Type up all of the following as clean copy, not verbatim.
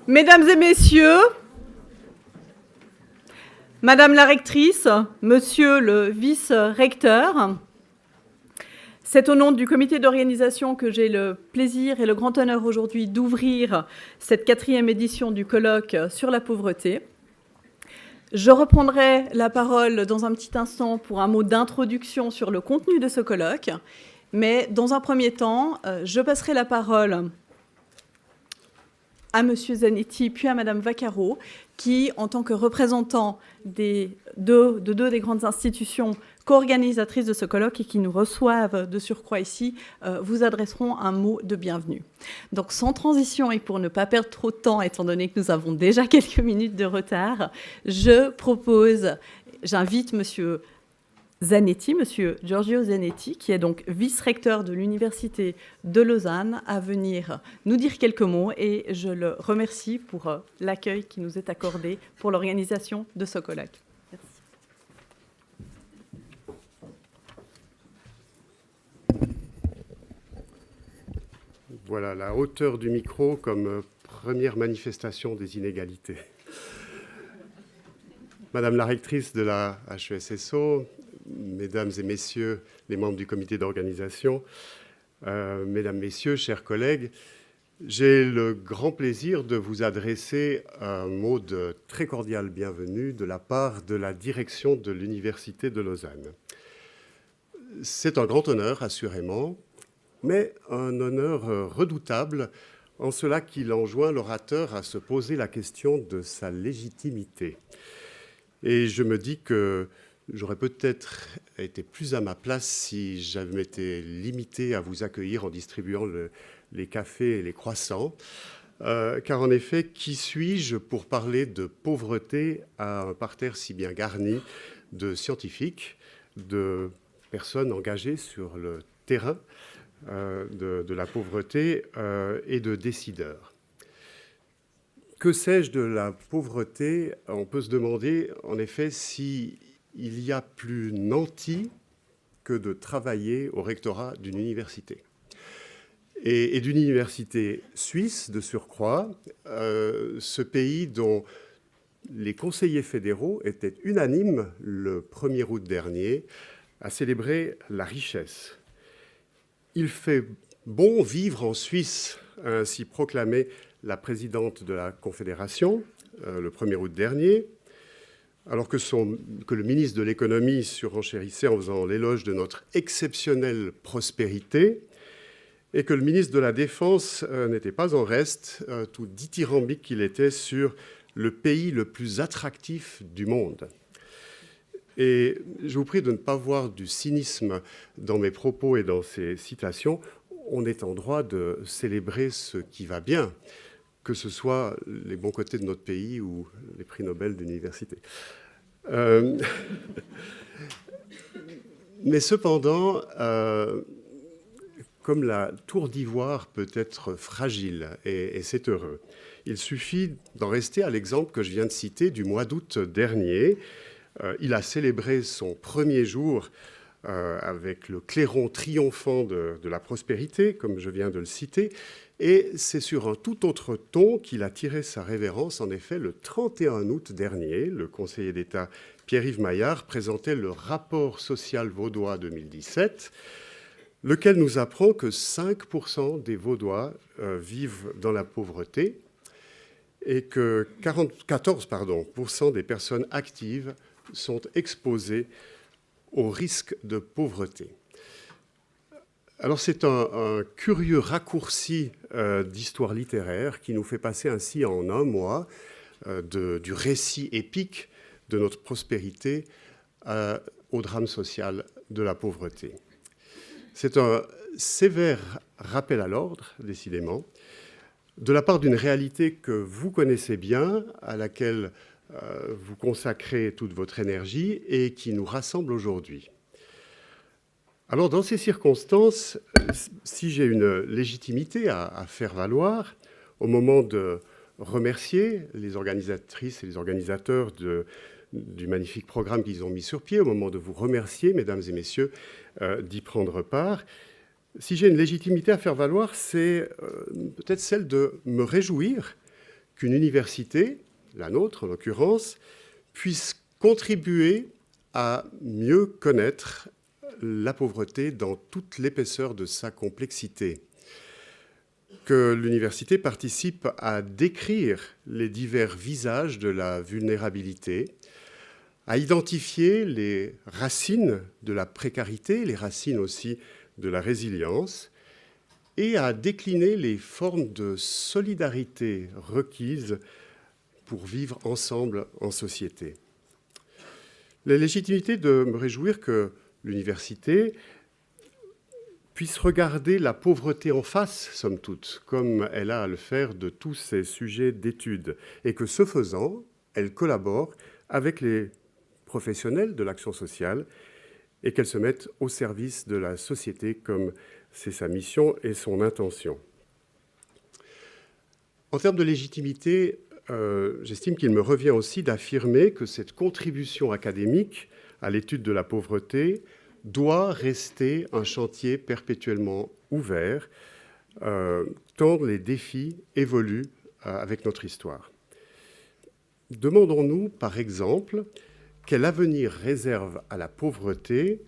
Mesdames et messieurs, Madame la rectrice, Monsieur le vice-recteur, c'est au nom du comité d'organisation que j'ai le plaisir et le grand honneur aujourd'hui d'ouvrir cette 4e édition du colloque sur la pauvreté. Je reprendrai la parole dans un petit instant pour un mot d'introduction sur le contenu de ce colloque, mais dans un premier temps, je passerai la parole à M. Zanetti, puis à Mme Vaccaro, qui, en tant que représentants de deux des grandes institutions co-organisatrices de ce colloque et qui nous reçoivent de surcroît ici, vous adresseront un mot de bienvenue. Donc, sans transition et pour ne pas perdre trop de temps, étant donné que nous avons déjà quelques minutes de retard, j'invite M. Zanetti, M. Giorgio Zanetti, qui est donc vice-recteur de l'Université de Lausanne, à venir nous dire quelques mots et je le remercie pour l'accueil qui nous est accordé pour l'organisation de ce colloque. Merci. Voilà, la hauteur du micro comme première manifestation des inégalités. Madame la rectrice de la HESSO, Mesdames et Messieurs les membres du comité d'organisation, Mesdames, Messieurs, chers collègues, j'ai le grand plaisir de vous adresser un mot de très cordiale bienvenue de la part de la direction de l'Université de Lausanne. C'est un grand honneur, assurément, mais un honneur redoutable en cela qu'il enjoint l'orateur à se poser la question de sa légitimité. Et je me dis que j'aurais peut-être été plus à ma place si j'avais été limité à vous accueillir en distribuant les cafés et les croissants. Car en effet, qui suis-je pour parler de pauvreté à un parterre si bien garni de scientifiques, de personnes engagées sur le terrain de la pauvreté et de décideurs. Que sais-je de la pauvreté? On peut se demander, en effet, s'il y a plus nanti que de travailler au rectorat d'une université. Et d'une université suisse, de surcroît, ce pays dont les conseillers fédéraux étaient unanimes le 1er août dernier à célébrer la richesse. Il fait bon vivre en Suisse, a ainsi proclamé la présidente de la Confédération le 1er août dernier, alors que le ministre de l'économie surenchérissait en faisant l'éloge de notre exceptionnelle prospérité, et que le ministre de la Défense n'était pas en reste, tout dithyrambique qu'il était, sur le pays le plus attractif du monde. Et je vous prie de ne pas voir du cynisme dans mes propos et dans ces citations. On est en droit de célébrer ce qui va bien, que ce soit les bons côtés de notre pays ou les prix Nobel d'université. Mais cependant, comme la tour d'ivoire peut être fragile, et c'est heureux, il suffit d'en rester à l'exemple que je viens de citer du mois d'août dernier. Il a célébré son premier jour avec le clairon triomphant de la prospérité, comme je viens de le citer, et c'est sur un tout autre ton qu'il a tiré sa révérence. En effet, le 31 août dernier, le conseiller d'État Pierre-Yves Maillard présentait le rapport social vaudois 2017, lequel nous apprend que 5% des Vaudois vivent dans la pauvreté et que 14% des personnes actives sont exposées au risque de pauvreté. Alors c'est un curieux raccourci d'histoire littéraire qui nous fait passer ainsi en un mois du récit épique de notre prospérité au drame social de la pauvreté. C'est un sévère rappel à l'ordre, décidément, de la part d'une réalité que vous connaissez bien, à laquelle vous consacrez toute votre énergie et qui nous rassemble aujourd'hui. Alors, dans ces circonstances, si j'ai une légitimité à faire valoir, au moment de remercier les organisatrices et les organisateurs du magnifique programme qu'ils ont mis sur pied, au moment de vous remercier, mesdames et messieurs, d'y prendre part, si j'ai une légitimité à faire valoir, c'est peut-être celle de me réjouir qu'une université, la nôtre en l'occurrence, puisse contribuer à mieux connaître la pauvreté dans toute l'épaisseur de sa complexité, que l'université participe à décrire les divers visages de la vulnérabilité, à identifier les racines de la précarité, les racines aussi de la résilience, et à décliner les formes de solidarité requises pour vivre ensemble en société. La légitimité de me réjouir que l'université puisse regarder la pauvreté en face, somme toute, comme elle a à le faire de tous ces sujets d'études, et que ce faisant, elle collabore avec les professionnels de l'action sociale et qu'elle se mette au service de la société comme c'est sa mission et son intention. En termes de légitimité, j'estime qu'il me revient aussi d'affirmer que cette contribution académique à l'étude de la pauvreté doit rester un chantier perpétuellement ouvert, tant les défis évoluent avec notre histoire. Demandons-nous, par exemple, quel avenir réserve à la pauvreté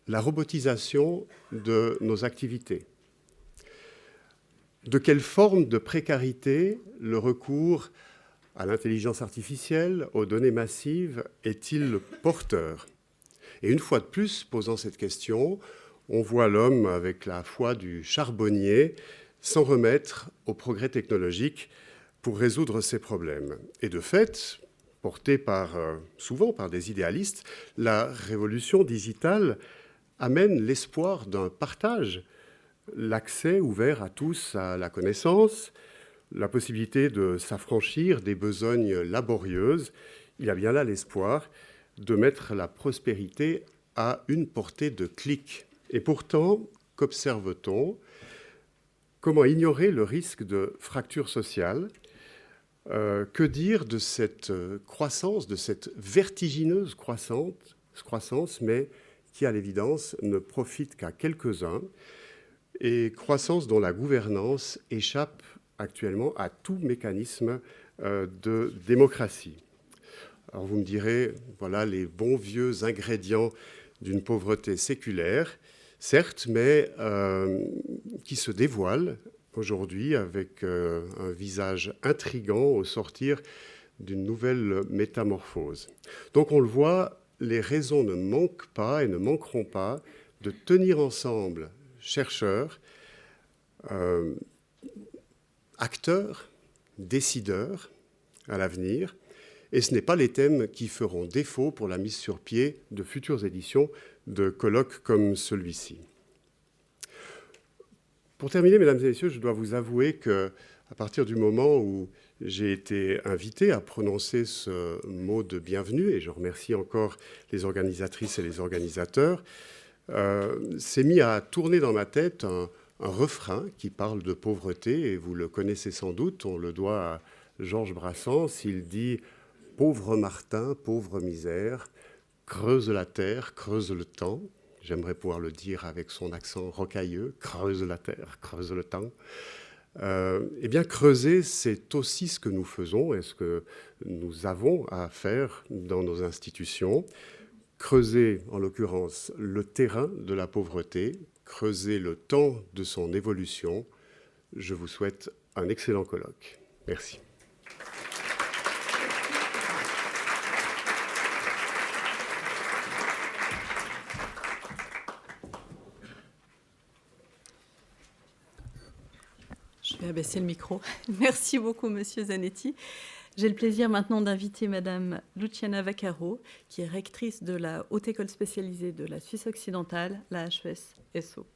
la robotisation de nos activités? De quelle forme de précarité le recours à l'intelligence artificielle, aux données massives, est-il porteur? Et une fois de plus, posant cette question, on voit l'homme avec la foi du charbonnier s'en remettre au progrès technologique pour résoudre ses problèmes. Et de fait, portée souvent par des idéalistes, la révolution digitale amène l'espoir d'un partage, l'accès ouvert à tous à la connaissance, la possibilité de s'affranchir des besognes laborieuses. Il y a bien là l'espoir de mettre la prospérité à une portée de clic. Et pourtant, qu'observe-t-on? Comment ignorer le risque de fracture sociale? Que dire de cette croissance, de cette vertigineuse croissance, mais qui, à l'évidence, ne profite qu'à quelques-uns, et croissance dont la gouvernance échappe actuellement à tout mécanisme de démocratie. Alors vous me direz, voilà les bons vieux ingrédients d'une pauvreté séculaire, certes, mais qui se dévoile aujourd'hui avec un visage intrigant au sortir d'une nouvelle métamorphose. Donc on le voit, les raisons ne manquent pas et ne manqueront pas de tenir ensemble chercheurs, acteurs, décideurs à l'avenir. Et ce n'est pas les thèmes qui feront défaut pour la mise sur pied de futures éditions de colloques comme celui-ci. Pour terminer, mesdames et messieurs, je dois vous avouer qu'à partir du moment où j'ai été invité à prononcer ce mot de bienvenue, et je remercie encore les organisatrices et les organisateurs, s'est mis à tourner dans ma tête un refrain qui parle de pauvreté, et vous le connaissez sans doute, on le doit à Georges Brassens. Il dit « Pauvre Martin, pauvre misère, creuse la terre, creuse le temps ». J'aimerais pouvoir le dire avec son accent rocailleux, « creuse la terre, creuse le temps ». Eh bien, creuser, c'est aussi ce que nous faisons et ce que nous avons à faire dans nos institutions. Creuser, en l'occurrence, le terrain de la pauvreté, creuser le temps de son évolution. Je vous souhaite un excellent colloque. Merci. Je vais abaisser le micro. Merci beaucoup, Monsieur Zanetti. J'ai le plaisir maintenant d'inviter Madame Luciana Vaccaro, qui est rectrice de la Haute École spécialisée de la Suisse occidentale, la HES-SO.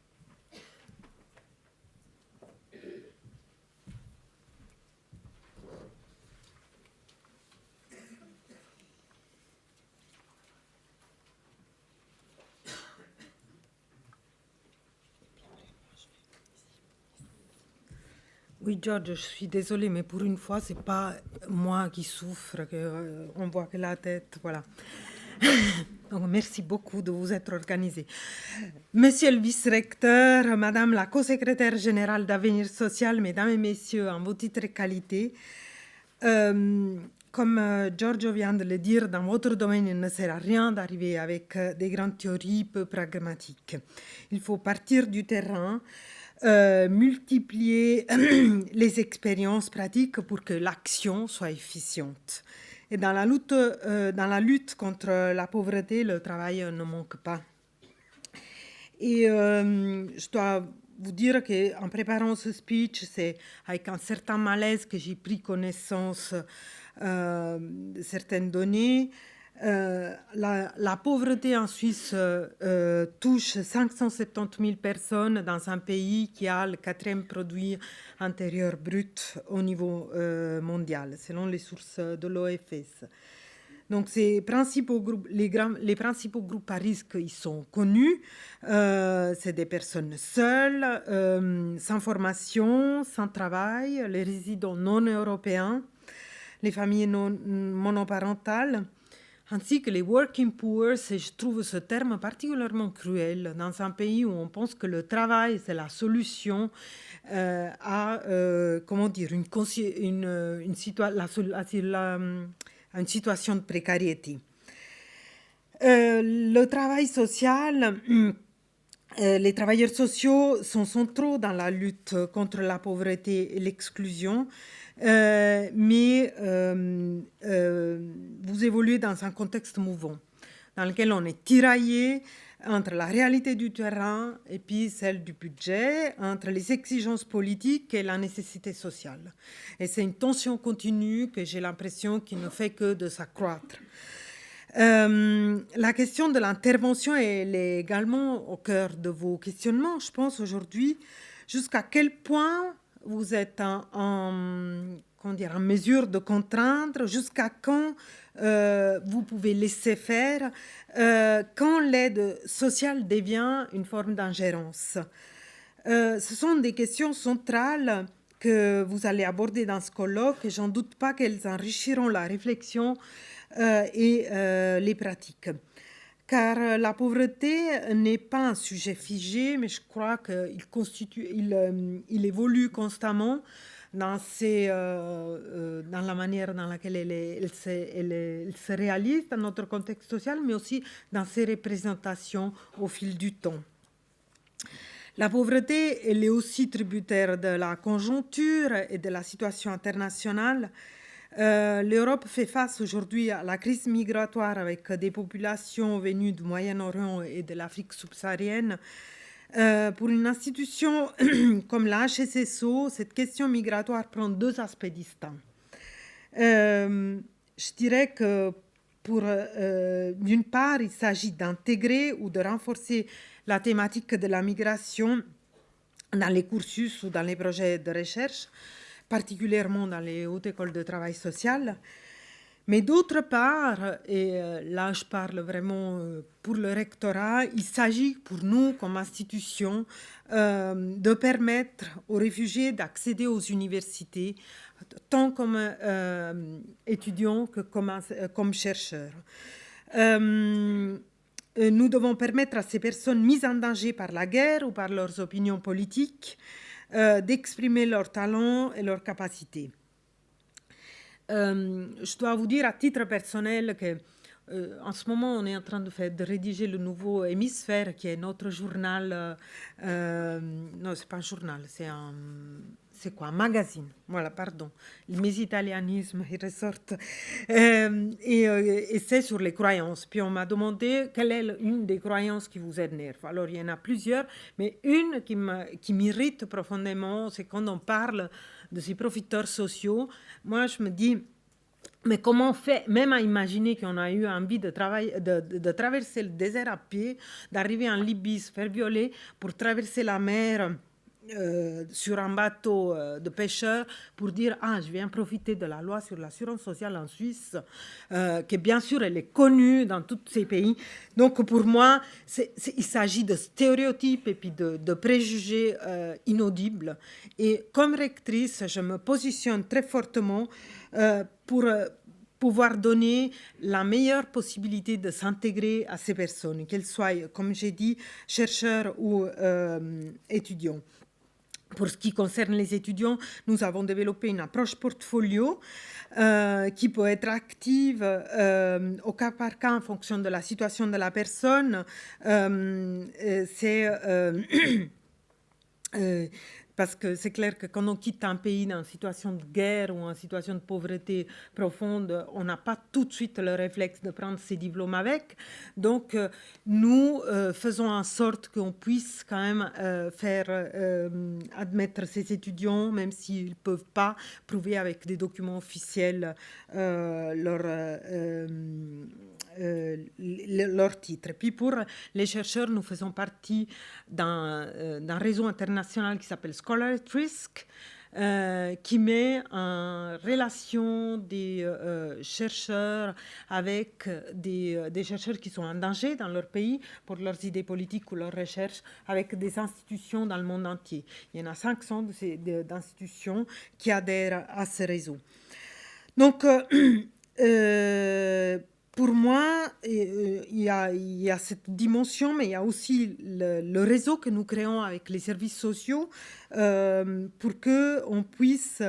Oui, George, je suis désolée, mais pour une fois, c'est pas moi qui souffre, on voit que la tête, voilà. Donc, merci beaucoup de vous être organisé. Monsieur le vice-recteur, Madame la co-secrétaire générale d'Avenir Social, Mesdames et Messieurs, en vos titres et qualités, Comme Giorgio vient de le dire, dans votre domaine, il ne sert à rien d'arriver avec des grandes théories peu pragmatiques. Il faut partir du terrain, multiplier les expériences pratiques pour que l'action soit efficiente. Et dans la lutte contre la pauvreté, le travail ne manque pas. Et je dois vous dire qu'en préparant ce speech, c'est avec un certain malaise que j'ai pris connaissance de certaines données. La pauvreté en Suisse touche 570 000 personnes dans un pays qui a le 4e produit intérieur brut au niveau mondial, selon les sources de l'OFS. Donc, les principaux groupes à risque, ils sont connus. C'est des personnes seules, sans formation, sans travail, les résidents non européens, les familles monoparentales, ainsi que les working poor. Et je trouve ce terme particulièrement cruel dans un pays où on pense que le travail, c'est la solution à, comment dire, une situation de précarité. Le travail social, les travailleurs sociaux sont centraux dans la lutte contre la pauvreté et l'exclusion, mais vous évoluez dans un contexte mouvant, dans lequel on est tiraillé entre la réalité du terrain et puis celle du budget, entre les exigences politiques et la nécessité sociale. Et c'est une tension continue que j'ai l'impression qui ne fait que de s'accroître. La question de l'intervention elle est également au cœur de vos questionnements, je pense, aujourd'hui. Jusqu'à quel point vous êtes en mesure de contraindre, jusqu'à quand vous pouvez laisser faire, quand l'aide sociale devient une forme d'ingérence. Ce sont des questions centrales que vous allez aborder dans ce colloque et j'en doute pas qu'elles enrichiront la réflexion et les pratiques. Car la pauvreté n'est pas un sujet figé, mais je crois qu'il évolue constamment dans la manière dans laquelle elle se réalise dans notre contexte social, mais aussi dans ses représentations au fil du temps. La pauvreté, elle est aussi tributaire de la conjoncture et de la situation internationale. L'Europe fait face aujourd'hui à la crise migratoire avec des populations venues du Moyen-Orient et de l'Afrique subsaharienne. Pour une institution comme la HSSO, cette question migratoire prend deux aspects distincts. Je dirais que d'une part, il s'agit d'intégrer ou de renforcer la thématique de la migration dans les cursus ou dans les projets de recherche, particulièrement dans les hautes écoles de travail social. Mais d'autre part, et là je parle vraiment pour le rectorat, il s'agit pour nous comme institution de permettre aux réfugiés d'accéder aux universités, tant comme étudiants que comme chercheurs. Nous devons permettre à ces personnes mises en danger par la guerre ou par leurs opinions politiques d'exprimer leurs talents et leurs capacités. Je dois vous dire à titre personnel que en ce moment, on est en train de rédiger le nouveau Hémisphère, qui est notre journal. Non, c'est pas un journal, c'est quoi, un magazine. Voilà, pardon. Mes italianismes, ils ressortent. Et c'est sur les croyances. Puis on m'a demandé quelle est une des croyances qui vous énerve. Alors, il y en a plusieurs, mais une qui m'irrite profondément, c'est quand on parle de ces profiteurs sociaux. Moi, je me dis, mais comment on fait, même à imaginer qu'on a eu envie de traverser le désert à pied, d'arriver en Libye, se faire violer pour traverser la mer sur un bateau de pêcheurs pour dire « Ah, je viens profiter de la loi sur l'assurance sociale en Suisse, qui bien sûr, elle est connue dans tous ces pays. » Donc, pour moi, il s'agit de stéréotypes et puis de préjugés inaudibles. Et comme rectrice, je me positionne très fortement pour pouvoir donner la meilleure possibilité de s'intégrer à ces personnes, qu'elles soient, comme j'ai dit, chercheurs ou étudiants. Pour ce qui concerne les étudiants, nous avons développé une approche portfolio qui peut être active au cas par cas en fonction de la situation de la personne. Parce que c'est clair que quand on quitte un pays dans une situation de guerre ou en situation de pauvreté profonde, on n'a pas tout de suite le réflexe de prendre ses diplômes avec. Donc, nous faisons en sorte qu'on puisse quand même faire admettre ces étudiants, même s'ils ne peuvent pas prouver avec des documents officiels leur titre. Et puis pour les chercheurs, nous faisons partie d'un réseau international qui s'appelle Scholar at Risk, qui met en relation des chercheurs avec des chercheurs qui sont en danger dans leur pays pour leurs idées politiques ou leurs recherches avec des institutions dans le monde entier. Il y en a 500 d'institutions qui adhèrent à ce réseau. Donc, pour moi, il y a cette dimension, mais il y a aussi le réseau que nous créons avec les services sociaux pour qu'on puisse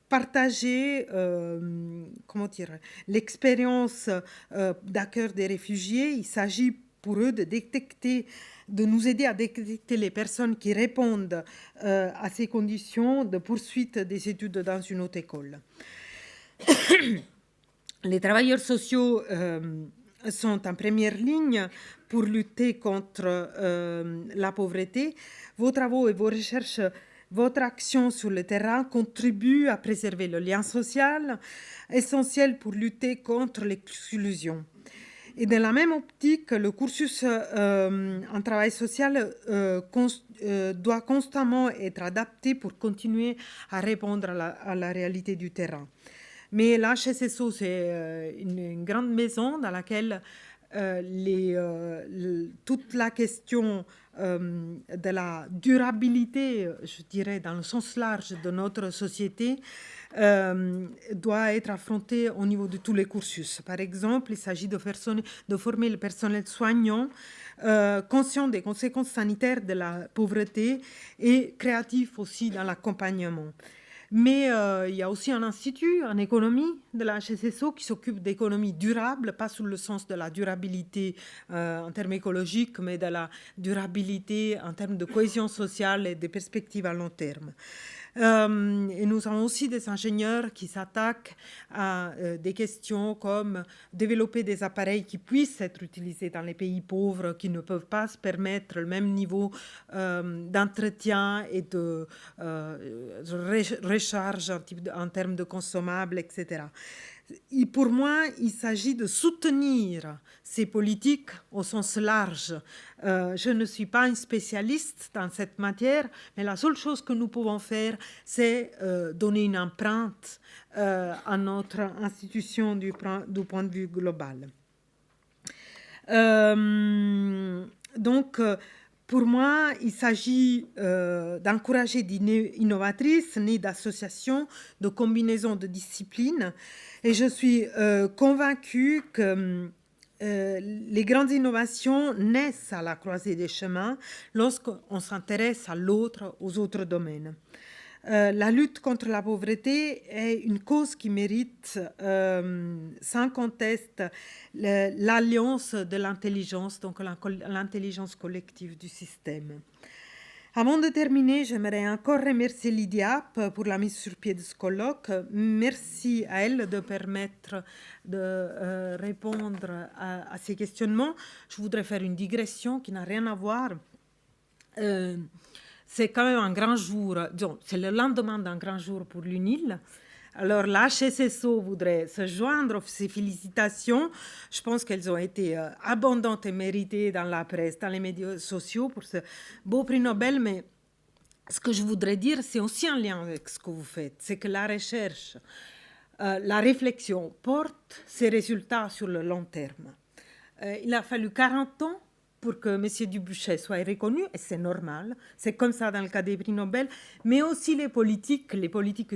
partager l'expérience d'accueil des réfugiés. Il s'agit pour eux de nous aider à détecter les personnes qui répondent à ces conditions de poursuite des études dans une autre école. Les travailleurs sociaux sont en première ligne pour lutter contre la pauvreté. Vos travaux et vos recherches, votre action sur le terrain contribuent à préserver le lien social, essentiel pour lutter contre l'exclusion. Et dans la même optique, le cursus en travail social doit constamment être adapté pour continuer à répondre à la réalité du terrain. Mais l'HSSO, c'est une grande maison dans laquelle toute la question de la durabilité, je dirais dans le sens large de notre société, doit être affrontée au niveau de tous les cursus. Par exemple, il s'agit de former le personnel soignant conscient des conséquences sanitaires de la pauvreté et créatif aussi dans l'accompagnement. Mais il y a aussi un institut en économie de la HSSO qui s'occupe d'économie durable, pas sous le sens de la durabilité en termes écologiques, mais de la durabilité en termes de cohésion sociale et des perspectives à long terme. Et nous avons aussi des ingénieurs qui s'attaquent à des questions comme développer des appareils qui puissent être utilisés dans les pays pauvres qui ne peuvent pas se permettre le même niveau d'entretien et de recharge en termes de consommables, etc. Et pour moi, il s'agit de soutenir ces politiques au sens large. Je ne suis pas une spécialiste dans cette matière, mais la seule chose que nous pouvons faire, c'est donner une empreinte à notre institution du point de vue global. Donc, pour moi, il s'agit d'encourager d'idées innovatrices, nées d'associations, de combinaisons de disciplines. Et je suis convaincue que les grandes innovations naissent à la croisée des chemins lorsqu'on s'intéresse à l'autre, aux autres domaines. La lutte contre la pauvreté est une cause qui mérite sans conteste l'alliance de l'intelligence, donc l'intelligence collective du système. Avant de terminer, j'aimerais encore remercier l'IDIAP pour la mise sur pied de ce colloque. Merci à elle de permettre de répondre à ces questionnements. Je voudrais faire une digression qui n'a rien à voir. C'est quand même un grand jour, c'est le lendemain d'un grand jour pour l'UNIL. Alors la HSSO voudrait se joindre à ces félicitations. Je pense qu'elles ont été abondantes et méritées dans la presse, dans les médias sociaux pour ce beau prix Nobel. Mais ce que je voudrais dire, c'est aussi en lien avec ce que vous faites. C'est que la recherche, la réflexion porte ses résultats sur le long terme. Il a fallu 40 ans pour que M. Dubuchet soit reconnu, et c'est normal, c'est comme ça dans le cas des prix Nobel, mais aussi les politiques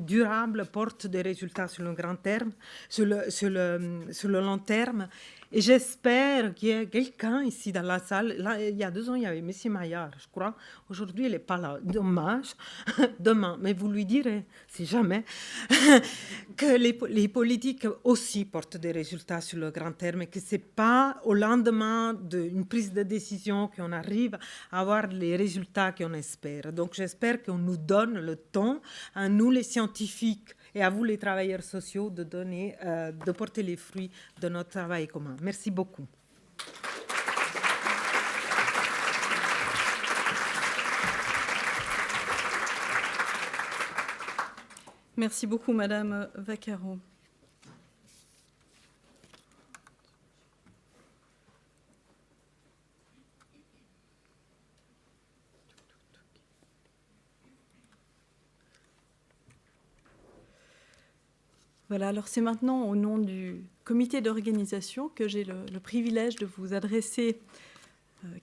durables portent des résultats sur le grand terme, sur le long terme, Et j'espère qu'il y a quelqu'un ici dans la salle. Là, il y a 2 ans, il y avait M. Maillard, je crois. Aujourd'hui, il n'est pas là. Dommage. Demain. Mais vous lui direz, si jamais, que les politiques aussi portent des résultats sur le grand terme et que ce n'est pas au lendemain d'une prise de décision qu'on arrive à avoir les résultats qu'on espère. Donc, j'espère qu'on nous donne le temps, à nous les scientifiques, et à vous les travailleurs sociaux de porter les fruits de notre travail commun. Merci beaucoup. Merci beaucoup, Madame Vaccaro. Voilà, alors c'est maintenant au nom du comité d'organisation que j'ai le privilège de vous adresser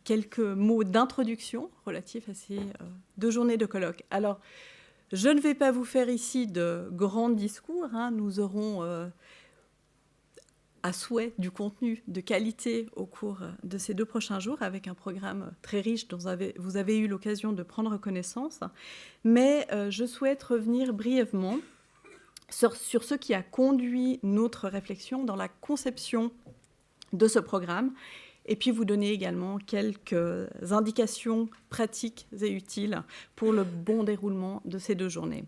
quelques mots d'introduction relatifs à ces 2 journées de colloque. Alors, je ne vais pas vous faire ici de grands discours, hein. Nous aurons à souhait du contenu de qualité au cours de ces 2 prochains jours avec un programme très riche dont vous avez eu l'occasion de prendre connaissance. Mais je souhaite revenir brièvement sur ce qui a conduit notre réflexion dans la conception de ce programme, et puis vous donner également quelques indications pratiques et utiles pour le bon déroulement de ces 2 journées.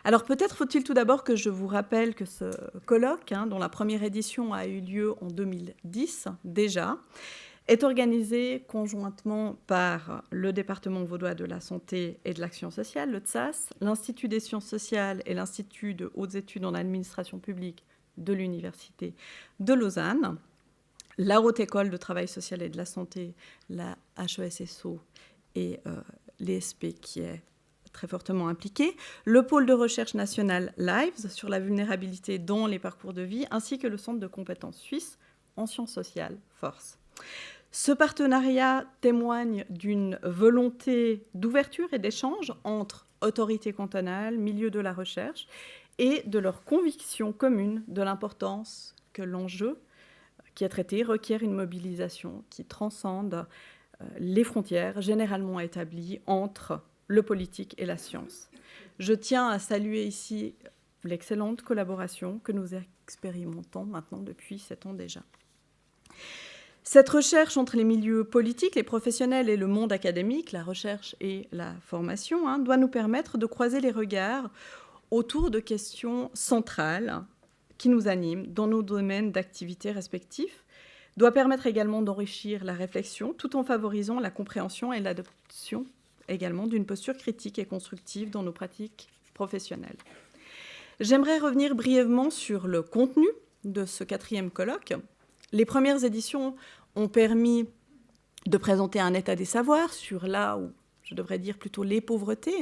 Alors peut-être faut-il tout d'abord que je vous rappelle que ce colloque, dont la première édition a eu lieu en 2010 déjà, est organisé conjointement par le département vaudois de la santé et de l'action sociale, le TSAS, l'Institut des sciences sociales et l'Institut de hautes études en administration publique de l'Université de Lausanne, la Haute École de travail social et de la santé, la HESSO et l'ESP qui est très fortement impliqué, le pôle de recherche national LIVES sur la vulnérabilité dans les parcours de vie, ainsi que le centre de compétences suisse en sciences sociales, FORCE. Ce partenariat témoigne d'une volonté d'ouverture et d'échange entre autorités cantonales, milieux de la recherche, et de leur conviction commune de l'importance que l'enjeu qui est traité requiert une mobilisation qui transcende les frontières généralement établies entre le politique et la science. Je tiens à saluer ici l'excellente collaboration que nous expérimentons maintenant depuis 7 ans déjà. Cette recherche entre les milieux politiques, les professionnels et le monde académique, la recherche et la formation, doit nous permettre de croiser les regards autour de questions centrales qui nous animent dans nos domaines d'activité respectifs, doit permettre également d'enrichir la réflexion tout en favorisant la compréhension et l'adoption également d'une posture critique et constructive dans nos pratiques professionnelles. J'aimerais revenir brièvement sur le contenu de ce 4e colloque. Les premières éditions ont permis de présenter un état des savoirs sur là où, je devrais dire plutôt les pauvretés.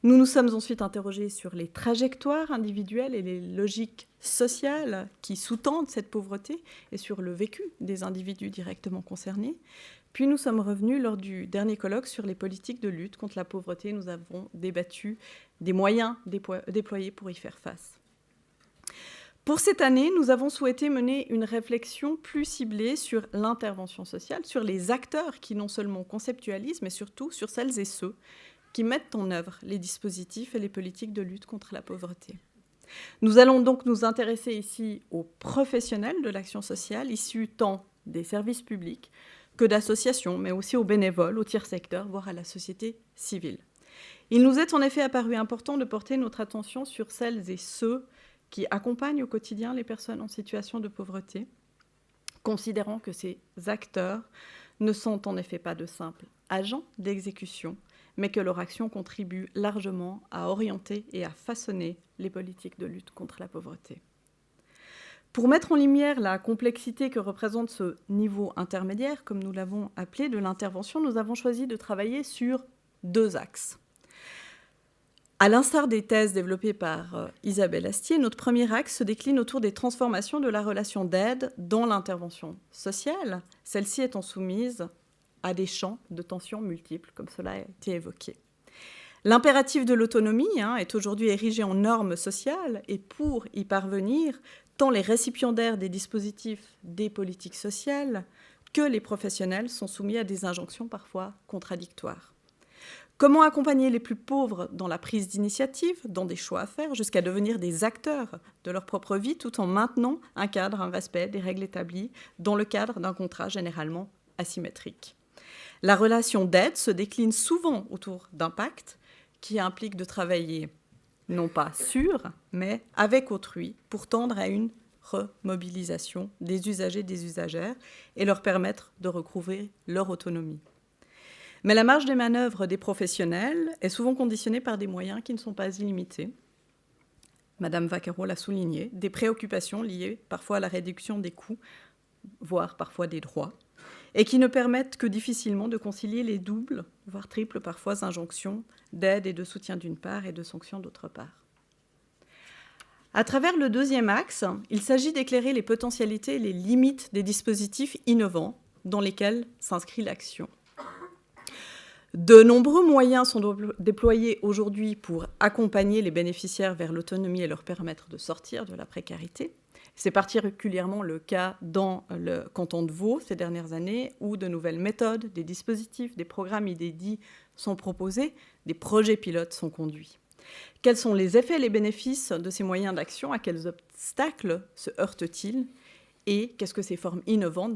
Nous nous sommes ensuite interrogés sur les trajectoires individuelles et les logiques sociales qui sous-tendent cette pauvreté et sur le vécu des individus directement concernés. Puis nous sommes revenus lors du dernier colloque sur les politiques de lutte contre la pauvreté. Nous avons débattu des moyens déployés pour y faire face. Pour cette année, nous avons souhaité mener une réflexion plus ciblée sur l'intervention sociale, sur les acteurs qui non seulement conceptualisent, mais surtout sur celles et ceux qui mettent en œuvre les dispositifs et les politiques de lutte contre la pauvreté. Nous allons donc nous intéresser ici aux professionnels de l'action sociale, issus tant des services publics que d'associations, mais aussi aux bénévoles, au tiers-secteur, voire à la société civile. Il nous est en effet apparu important de porter notre attention sur celles et ceux qui accompagnent au quotidien les personnes en situation de pauvreté, considérant que ces acteurs ne sont en effet pas de simples agents d'exécution, mais que leur action contribue largement à orienter et à façonner les politiques de lutte contre la pauvreté. Pour mettre en lumière la complexité que représente ce niveau intermédiaire, comme nous l'avons appelé, de l'intervention, nous avons choisi de travailler sur 2 axes. À l'instar des thèses développées par Isabelle Astier, notre premier axe se décline autour des transformations de la relation d'aide dans l'intervention sociale, celle-ci étant soumise à des champs de tensions multiples, comme cela a été évoqué. L'impératif de l'autonomie est aujourd'hui érigé en norme sociale et pour y parvenir, tant les récipiendaires des dispositifs des politiques sociales que les professionnels sont soumis à des injonctions parfois contradictoires. Comment accompagner les plus pauvres dans la prise d'initiative, dans des choix à faire, jusqu'à devenir des acteurs de leur propre vie, tout en maintenant un cadre, un respect des règles établies dans le cadre d'un contrat généralement asymétrique. La relation d'aide se décline souvent autour d'un pacte qui implique de travailler non pas sur, mais avec autrui pour tendre à une remobilisation des usagers et des usagères et leur permettre de recouvrer leur autonomie. Mais la marge des manœuvres des professionnels est souvent conditionnée par des moyens qui ne sont pas illimités. Madame Vaquero l'a souligné, des préoccupations liées parfois à la réduction des coûts, voire parfois des droits, et qui ne permettent que difficilement de concilier les doubles, voire triples parfois, injonctions d'aide et de soutien d'une part et de sanctions d'autre part. À travers le deuxième axe, il s'agit d'éclairer les potentialités et les limites des dispositifs innovants dans lesquels s'inscrit l'action. De nombreux moyens sont déployés aujourd'hui pour accompagner les bénéficiaires vers l'autonomie et leur permettre de sortir de la précarité. C'est particulièrement le cas dans le canton de Vaud ces dernières années, où de nouvelles méthodes, des dispositifs, des programmes inédits sont proposés, des projets pilotes sont conduits. Quels sont les effets et les bénéfices de ces moyens d'action? À quels obstacles se heurtent-ils? Et qu'est-ce que ces formes innovantes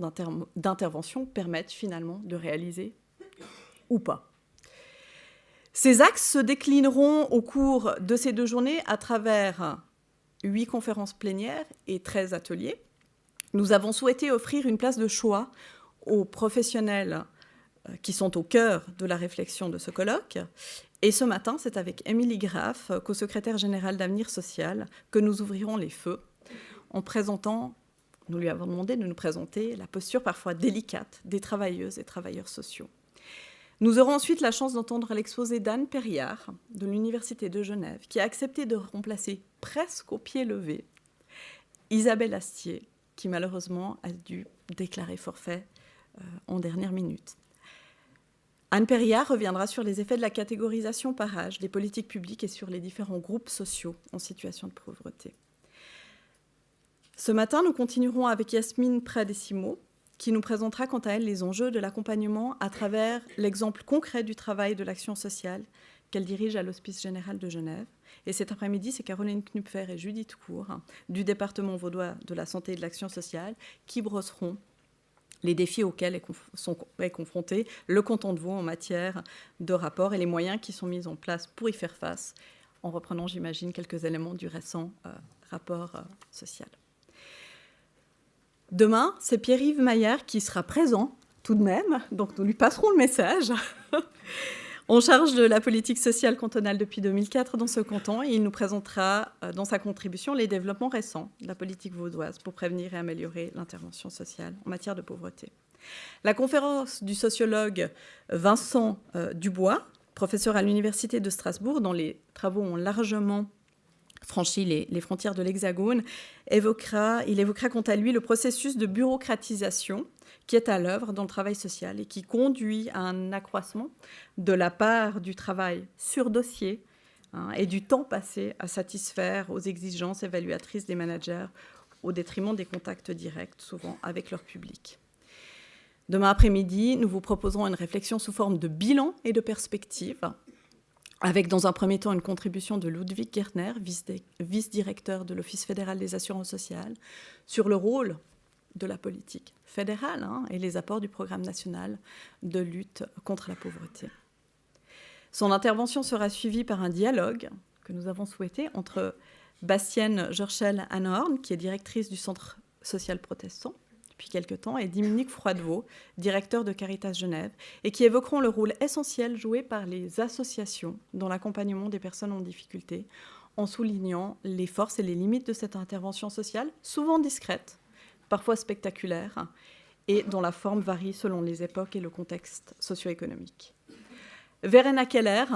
d'intervention permettent finalement de réaliser ou pas? Ces axes se déclineront au cours de ces 2 journées à travers 8 conférences plénières et 13 ateliers. Nous avons souhaité offrir une place de choix aux professionnels qui sont au cœur de la réflexion de ce colloque. Et ce matin, c'est avec Émilie Graff, co-secrétaire générale d'Avenir Social, que nous ouvrirons les feux en présentant, nous lui avons demandé de nous présenter la posture parfois délicate des travailleuses et travailleurs sociaux. Nous aurons ensuite la chance d'entendre l'exposé d'Anne Perriard de l'Université de Genève, qui a accepté de remplacer presque au pied levé Isabelle Astier, qui malheureusement a dû déclarer forfait en dernière minute. Anne Perriard reviendra sur les effets de la catégorisation par âge des politiques publiques et sur les différents groupes sociaux en situation de pauvreté. Ce matin, nous continuerons avec Yasmine Pradessimo, qui nous présentera quant à elle les enjeux de l'accompagnement à travers l'exemple concret du travail de l'action sociale qu'elle dirige à l'Hospice général de Genève. Et cet après-midi, c'est Caroline Knupfer et Judith Cour du département vaudois de la santé et de l'action sociale qui brosseront les défis auxquels est confronté le canton de Vaud en matière de rapport et les moyens qui sont mis en place pour y faire face, en reprenant, j'imagine, quelques éléments du récent rapport social. Demain, c'est Pierre-Yves Maillard qui sera présent tout de même, donc nous lui passerons le message, en charge de la politique sociale cantonale depuis 2004 dans ce canton, et il nous présentera dans sa contribution les développements récents de la politique vaudoise pour prévenir et améliorer l'intervention sociale en matière de pauvreté. La conférence du sociologue Vincent Dubois, professeur à l'Université de Strasbourg, dont les travaux ont largement franchi les frontières de l'Hexagone, il évoquera quant à lui le processus de bureaucratisation qui est à l'œuvre dans le travail social et qui conduit à un accroissement de la part du travail sur dossier et du temps passé à satisfaire aux exigences évaluatrices des managers au détriment des contacts directs, souvent avec leur public. Demain après-midi, nous vous proposerons une réflexion sous forme de bilan et de perspective, avec dans un premier temps une contribution de Ludwig Gertner, vice-directeur de l'Office fédéral des assurances sociales, sur le rôle de la politique fédérale et les apports du programme national de lutte contre la pauvreté. Son intervention sera suivie par un dialogue que nous avons souhaité entre Bastienne Jorchel-Anhorn, qui est directrice du Centre social protestant depuis quelque temps, et Dominique Froidevaux, directeur de Caritas Genève, et qui évoqueront le rôle essentiel joué par les associations dans l'accompagnement des personnes en difficulté, en soulignant les forces et les limites de cette intervention sociale, souvent discrète, parfois spectaculaire, et dont la forme varie selon les époques et le contexte socio-économique. Verena Keller,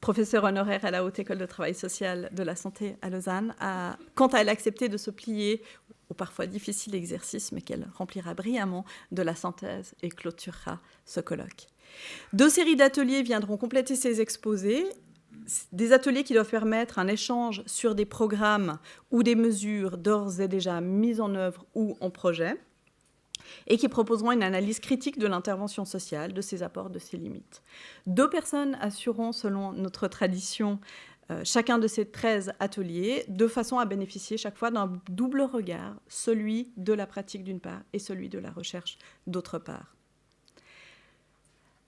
professeure honoraire à la Haute École de travail social de la santé à Lausanne, a, quant à elle, accepté de se plier au parfois difficile exercice, mais qu'elle remplira brillamment, de la synthèse et clôturera ce colloque. 2 séries d'ateliers viendront compléter ces exposés, des ateliers qui doivent permettre un échange sur des programmes ou des mesures d'ores et déjà mises en œuvre ou en projet, et qui proposeront une analyse critique de l'intervention sociale, de ses apports, de ses limites. 2 personnes assureront, selon notre tradition, chacun de ces 13 ateliers, de façon à bénéficier chaque fois d'un double regard, celui de la pratique d'une part et celui de la recherche d'autre part.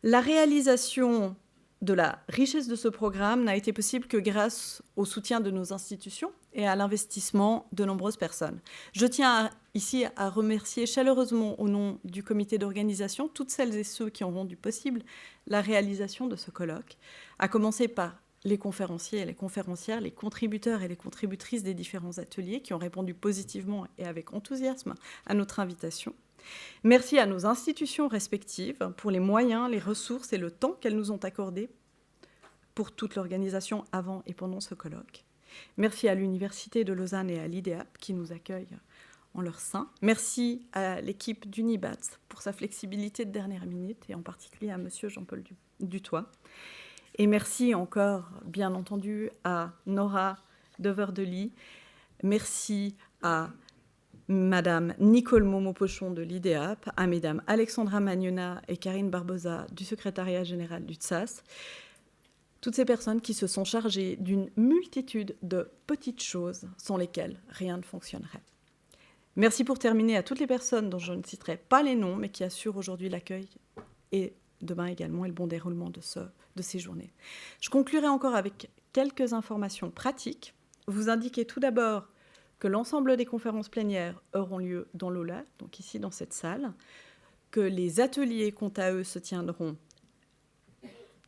La réalisation de la richesse de ce programme n'a été possible que grâce au soutien de nos institutions et à l'investissement de nombreuses personnes. Je tiens ici à remercier chaleureusement au nom du comité d'organisation toutes celles et ceux qui ont rendu possible la réalisation de ce colloque, à commencer par les conférenciers et les conférencières, les contributeurs et les contributrices des différents ateliers qui ont répondu positivement et avec enthousiasme à notre invitation. Merci à nos institutions respectives pour les moyens, les ressources et le temps qu'elles nous ont accordés pour toute l'organisation avant et pendant ce colloque. Merci à l'Université de Lausanne et à l'IDEAP qui nous accueillent en leur sein. Merci à l'équipe d'Unibat pour sa flexibilité de dernière minute et en particulier à monsieur Jean-Paul Dutoit. Et merci encore, bien entendu, à Nora Deverdely. Merci à Madame Nicole Momo-Pochon de l'IDEAP, à Mesdames Alexandra Magnona et Karine Barbosa du secrétariat général du TSAS. Toutes ces personnes qui se sont chargées d'une multitude de petites choses sans lesquelles rien ne fonctionnerait. Merci pour terminer à toutes les personnes dont je ne citerai pas les noms, mais qui assurent aujourd'hui l'accueil et demain également et le bon déroulement de ces journées. Je conclurai encore avec quelques informations pratiques. Vous indiquez tout d'abord que l'ensemble des conférences plénières auront lieu dans l'Aula, donc ici dans cette salle, que les ateliers, quant à eux, se tiendront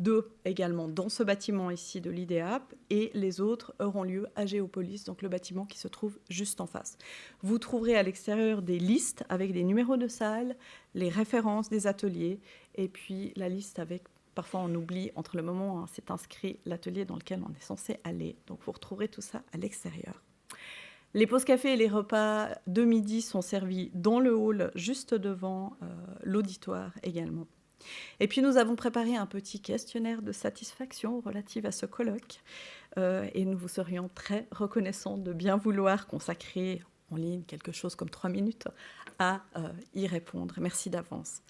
2 également dans ce bâtiment ici de l'IDEAP, et les autres auront lieu à Géopolis, donc le bâtiment qui se trouve juste en face. Vous trouverez à l'extérieur des listes avec des numéros de salle, les références des ateliers, et puis la liste avec, parfois on oublie entre le moment où c'est inscrit l'atelier dans lequel on est censé aller. Donc vous retrouverez tout ça à l'extérieur. Les pauses café et les repas de midi sont servis dans le hall, juste devant l'auditoire également. Et puis nous avons préparé un petit questionnaire de satisfaction relatif à ce colloque et nous vous serions très reconnaissants de bien vouloir consacrer en ligne quelque chose comme 3 minutes à y répondre. Merci d'avance.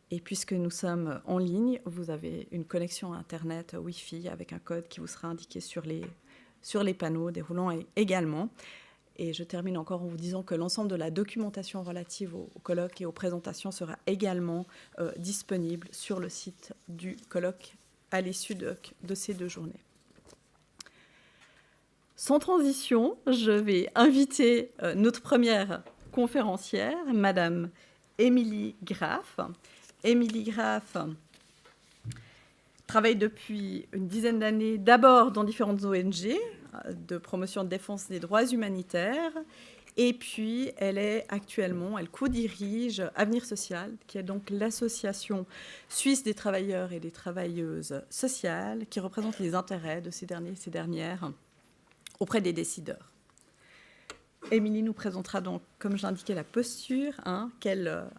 Et puisque nous sommes en ligne, vous avez une connexion Internet Wi-Fi avec un code qui vous sera indiqué sur les panneaux déroulants également. Et je termine encore en vous disant que l'ensemble de la documentation relative au colloque et aux présentations sera également disponible sur le site du colloque à l'issue de ces 2 journées. Sans transition, je vais inviter notre première conférencière, Madame Émilie Graff. Émilie Graff travaille depuis une dizaine d'années d'abord dans différentes ONG, de promotion de défense des droits humanitaires. Et puis, elle co-dirige Avenir Social, qui est donc l'association suisse des travailleurs et des travailleuses sociales, qui représente les intérêts de ces derniers et ces dernières auprès des décideurs. Émilie nous présentera donc, comme j'indiquais, la posture,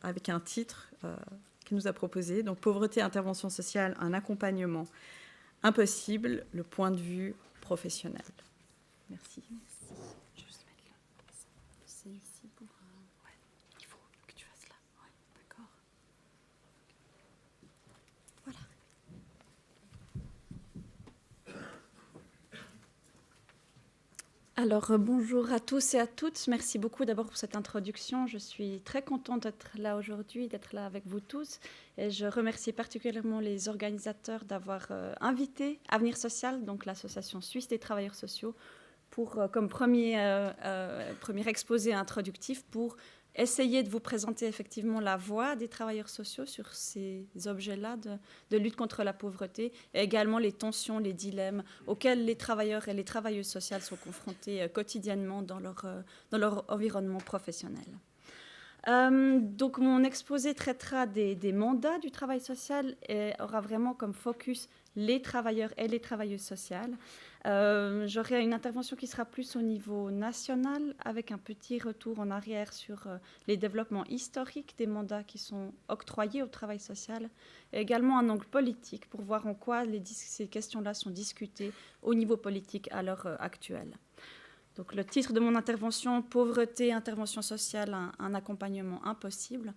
avec un titre qu'elle nous a proposé. Donc, pauvreté, intervention sociale, un accompagnement impossible, le point de vue professionnel. Merci. Je vais juste mettre là. C'est ici pour... Ouais, il faut que tu fasses là. Ouais, d'accord. Voilà. Alors, bonjour à tous et à toutes. Merci beaucoup d'abord pour cette introduction. Je suis très contente d'être là aujourd'hui, d'être là avec vous tous. Et je remercie particulièrement les organisateurs d'avoir invité Avenir Social, donc l'association suisse des travailleurs sociaux, comme premier exposé introductif pour essayer de vous présenter effectivement la voix des travailleurs sociaux sur ces objets-là de lutte contre la pauvreté et également les tensions, les dilemmes auxquels les travailleurs et les travailleuses sociales sont confrontés quotidiennement dans leur environnement professionnel. Donc mon exposé traitera des mandats du travail social et aura vraiment comme focus les travailleurs et les travailleuses sociales. J'aurai une intervention qui sera plus au niveau national, avec un petit retour en arrière sur les développements historiques des mandats qui sont octroyés au travail social, et également un angle politique pour voir en quoi ces questions-là sont discutées au niveau politique à l'heure actuelle. Donc le titre de mon intervention, Pauvreté, intervention sociale, un accompagnement impossible.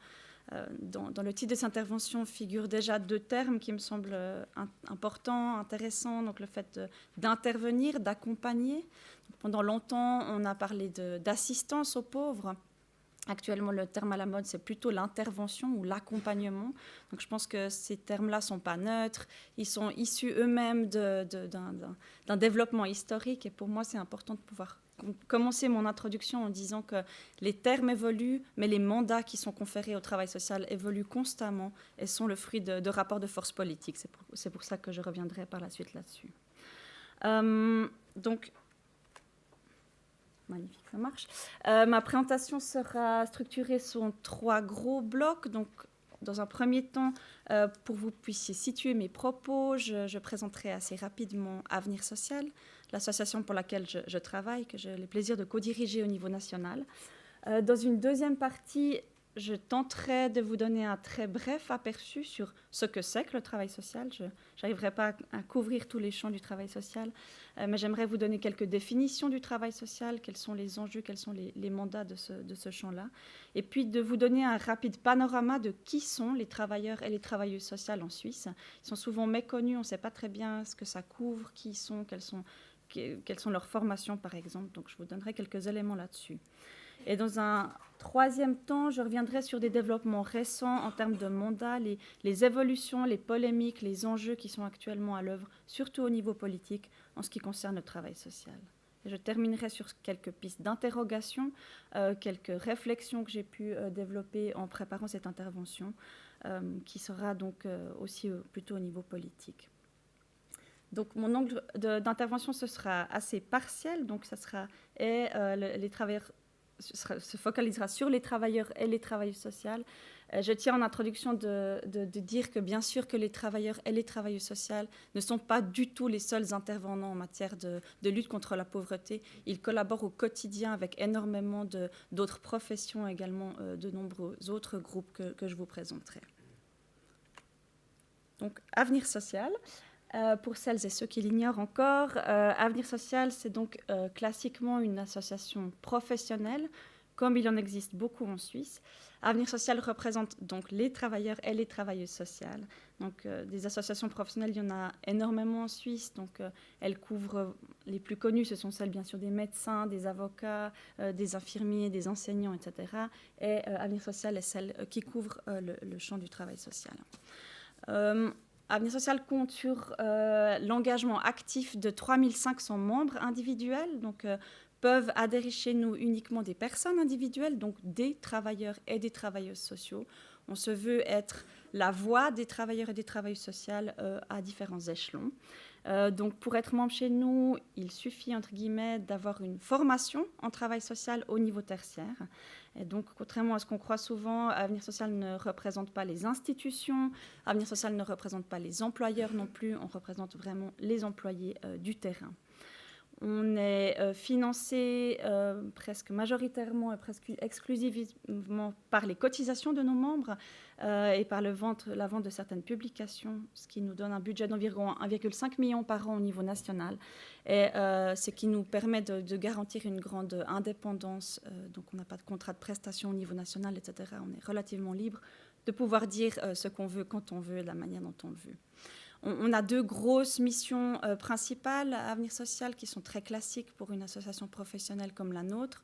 Dans le titre de cette intervention figurent déjà 2 termes qui me semblent importants, intéressants. Donc le fait d'intervenir, d'accompagner. Pendant longtemps, on a parlé d'assistance aux pauvres. Actuellement, le terme à la mode, c'est plutôt l'intervention ou l'accompagnement. Donc je pense que ces termes-là ne sont pas neutres. Ils sont issus eux-mêmes d'un développement historique. Et pour moi, c'est important de pouvoir commencer mon introduction en disant que les termes évoluent, mais les mandats qui sont conférés au travail social évoluent constamment et sont le fruit de rapports de force politique. C'est pour ça que je reviendrai par la suite là-dessus. Donc, magnifique, ça marche. Ma présentation sera structurée sur 3 gros blocs. Donc, dans un premier temps, pour que vous puissiez situer mes propos, je présenterai assez rapidement Avenir Social, l'association pour laquelle je travaille, que j'ai le plaisir de co-diriger au niveau national. Dans une deuxième partie, je tenterai de vous donner un très bref aperçu sur ce que c'est que le travail social. Je n'arriverai pas à couvrir tous les champs du travail social, mais j'aimerais vous donner quelques définitions du travail social, quels sont les enjeux, quels sont les mandats de ce champ-là, et puis de vous donner un rapide panorama de qui sont les travailleurs et les travailleuses sociales en Suisse. Ils sont souvent méconnus, on ne sait pas très bien ce que ça couvre, qui ils sont, quelles sont leurs formations, par exemple. Donc, je vous donnerai quelques éléments là-dessus. Et dans un troisième temps, je reviendrai sur des développements récents en termes de mandats, les évolutions, les polémiques, les enjeux qui sont actuellement à l'œuvre, surtout au niveau politique, en ce qui concerne le travail social. Et je terminerai sur quelques pistes d'interrogation, quelques réflexions que j'ai pu développer en préparant cette intervention, qui sera donc aussi plutôt au niveau politique. Donc, mon angle d'intervention, ce sera assez partiel. Donc, ça sera les travailleurs se focalisera sur les travailleurs et les travailleuses sociales. Je tiens en introduction de dire que bien sûr que les travailleurs et les travailleuses sociales ne sont pas du tout les seuls intervenants en matière de lutte contre la pauvreté. Ils collaborent au quotidien avec énormément d'autres professions, également de nombreux autres groupes que je vous présenterai. Donc, Avenir Social. Pour celles et ceux qui l'ignorent encore, Avenir Social, c'est donc classiquement une association professionnelle, comme il en existe beaucoup en Suisse. Avenir Social représente donc les travailleurs et les travailleuses sociales. Donc, des associations professionnelles, il y en a énormément en Suisse. Donc, elles couvrent, les plus connues, ce sont celles bien sûr des médecins, des avocats, des infirmiers, des enseignants, etc. Et Avenir Social est celle qui couvre le champ du travail social. Avenir Social compte sur l'engagement actif de 3500 membres individuels, donc peuvent adhérer chez nous uniquement des personnes individuelles, donc des travailleurs et des travailleuses sociaux. On se veut être la voix des travailleurs et des travailleuses sociales à différents échelons. Donc pour être membre chez nous, il suffit entre guillemets d'avoir une formation en travail social au niveau tertiaire. Et donc, contrairement à ce qu'on croit souvent, Avenir Social ne représente pas les institutions, Avenir Social ne représente pas les employeurs non plus, on représente vraiment les employés du terrain. On est financé presque majoritairement et presque exclusivement par les cotisations de nos membres et par la vente de certaines publications, ce qui nous donne un budget d'environ 1,5 million par an au niveau national. Et ce qui nous permet de garantir une grande indépendance. Donc on n'a pas de contrat de prestation au niveau national, etc. On est relativement libre de pouvoir dire ce qu'on veut, quand on veut, de la manière dont on le veut. On a 2 grosses missions principales à Avenir Social qui sont très classiques pour une association professionnelle comme la nôtre.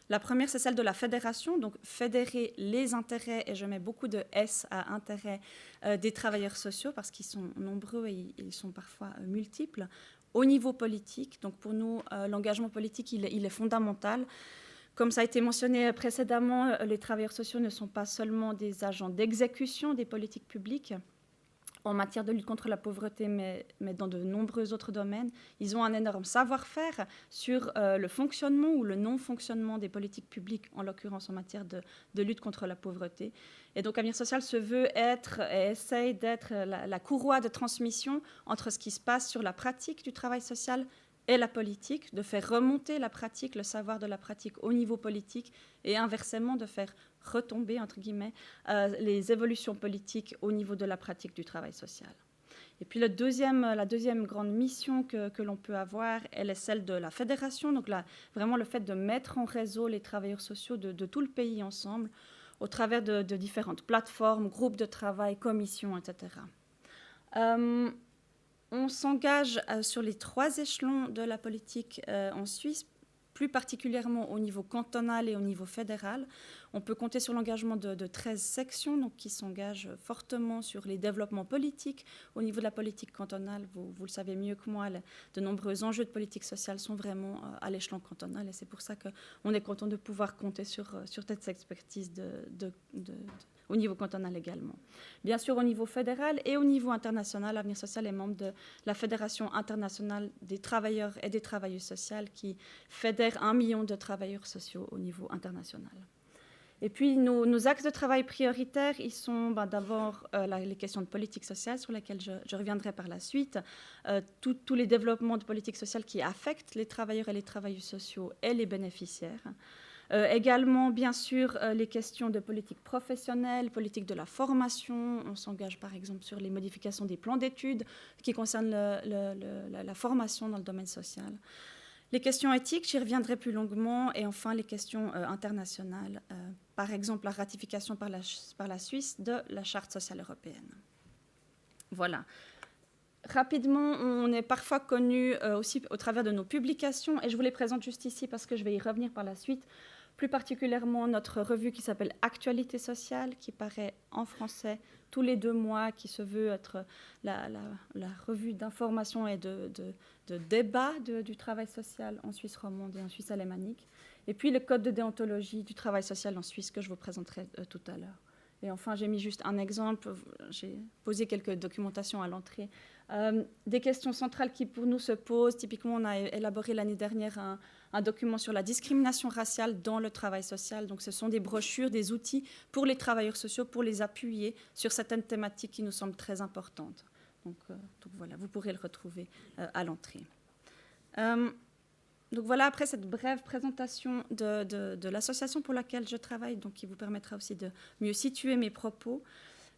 La première, c'est celle de la fédération, donc fédérer les intérêts, et je mets beaucoup de S à intérêt, des travailleurs sociaux parce qu'ils sont nombreux et ils sont parfois multiples, au niveau politique. Donc pour nous, l'engagement politique, il est fondamental. Comme ça a été mentionné précédemment, les travailleurs sociaux ne sont pas seulement des agents d'exécution des politiques publiques. en matière de lutte contre la pauvreté, mais dans de nombreux autres domaines. Ils ont un énorme savoir-faire sur le fonctionnement ou le non-fonctionnement des politiques publiques, en l'occurrence en matière de lutte contre la pauvreté. Et donc Avenir Social se veut être et essaye d'être la courroie de transmission entre ce qui se passe sur la pratique du travail social et la politique, de faire remonter la pratique, le savoir de la pratique au niveau politique et inversement de faire retomber, entre guillemets, les évolutions politiques au niveau de la pratique du travail social. Et puis la deuxième grande mission que l'on peut avoir, elle est celle de la fédération, donc là, vraiment le fait de mettre en réseau les travailleurs sociaux de tout le pays ensemble, au travers de différentes plateformes, groupes de travail, commissions, etc. On s'engage sur les 3 échelons de la politique en Suisse, plus particulièrement au niveau cantonal et au niveau fédéral. On peut compter sur l'engagement de 13 sections donc, qui s'engagent fortement sur les développements politiques. Au niveau de la politique cantonale, vous le savez mieux que moi, de nombreux enjeux de politique sociale sont vraiment à l'échelon cantonal et c'est pour ça qu'on est content de pouvoir compter sur cette expertise au niveau cantonal également. Bien sûr, au niveau fédéral et au niveau international, Avenir Social est membre de la Fédération internationale des travailleurs et des travailleuses sociales qui fédère 1 million de travailleurs sociaux au niveau international. Et puis, nos axes de travail prioritaires, ils sont d'abord les questions de politique sociale sur lesquelles je reviendrai par la suite, tous les développements de politique sociale qui affectent les travailleurs et les travailleuses sociaux et les bénéficiaires. Également, bien sûr, les questions de politique professionnelle, politique de la formation. On s'engage, par exemple, sur les modifications des plans d'études qui concernent la formation dans le domaine social. Les questions éthiques, j'y reviendrai plus longuement. Et enfin, les questions internationales. Par exemple, la ratification par la Suisse de la Charte sociale européenne. Voilà. Rapidement, on est parfois connu aussi au travers de nos publications. Et je vous les présente juste ici parce que je vais y revenir par la suite. Plus particulièrement notre revue qui s'appelle Actualité sociale, qui paraît en français tous les 2 mois, qui se veut être la revue d'information et de débat du travail social en Suisse romande et en Suisse alémanique. Et puis le code de déontologie du travail social en Suisse que je vous présenterai tout à l'heure. Et enfin, j'ai mis juste un exemple, j'ai posé quelques documentations à l'entrée. Des questions centrales qui pour nous se posent, typiquement on a élaboré l'année dernière un document sur la discrimination raciale dans le travail social. Donc ce sont des brochures, des outils pour les travailleurs sociaux, pour les appuyer sur certaines thématiques qui nous semblent très importantes. Donc voilà, vous pourrez le retrouver à l'entrée. Donc voilà, après cette brève présentation de l'association pour laquelle je travaille, donc qui vous permettra aussi de mieux situer mes propos,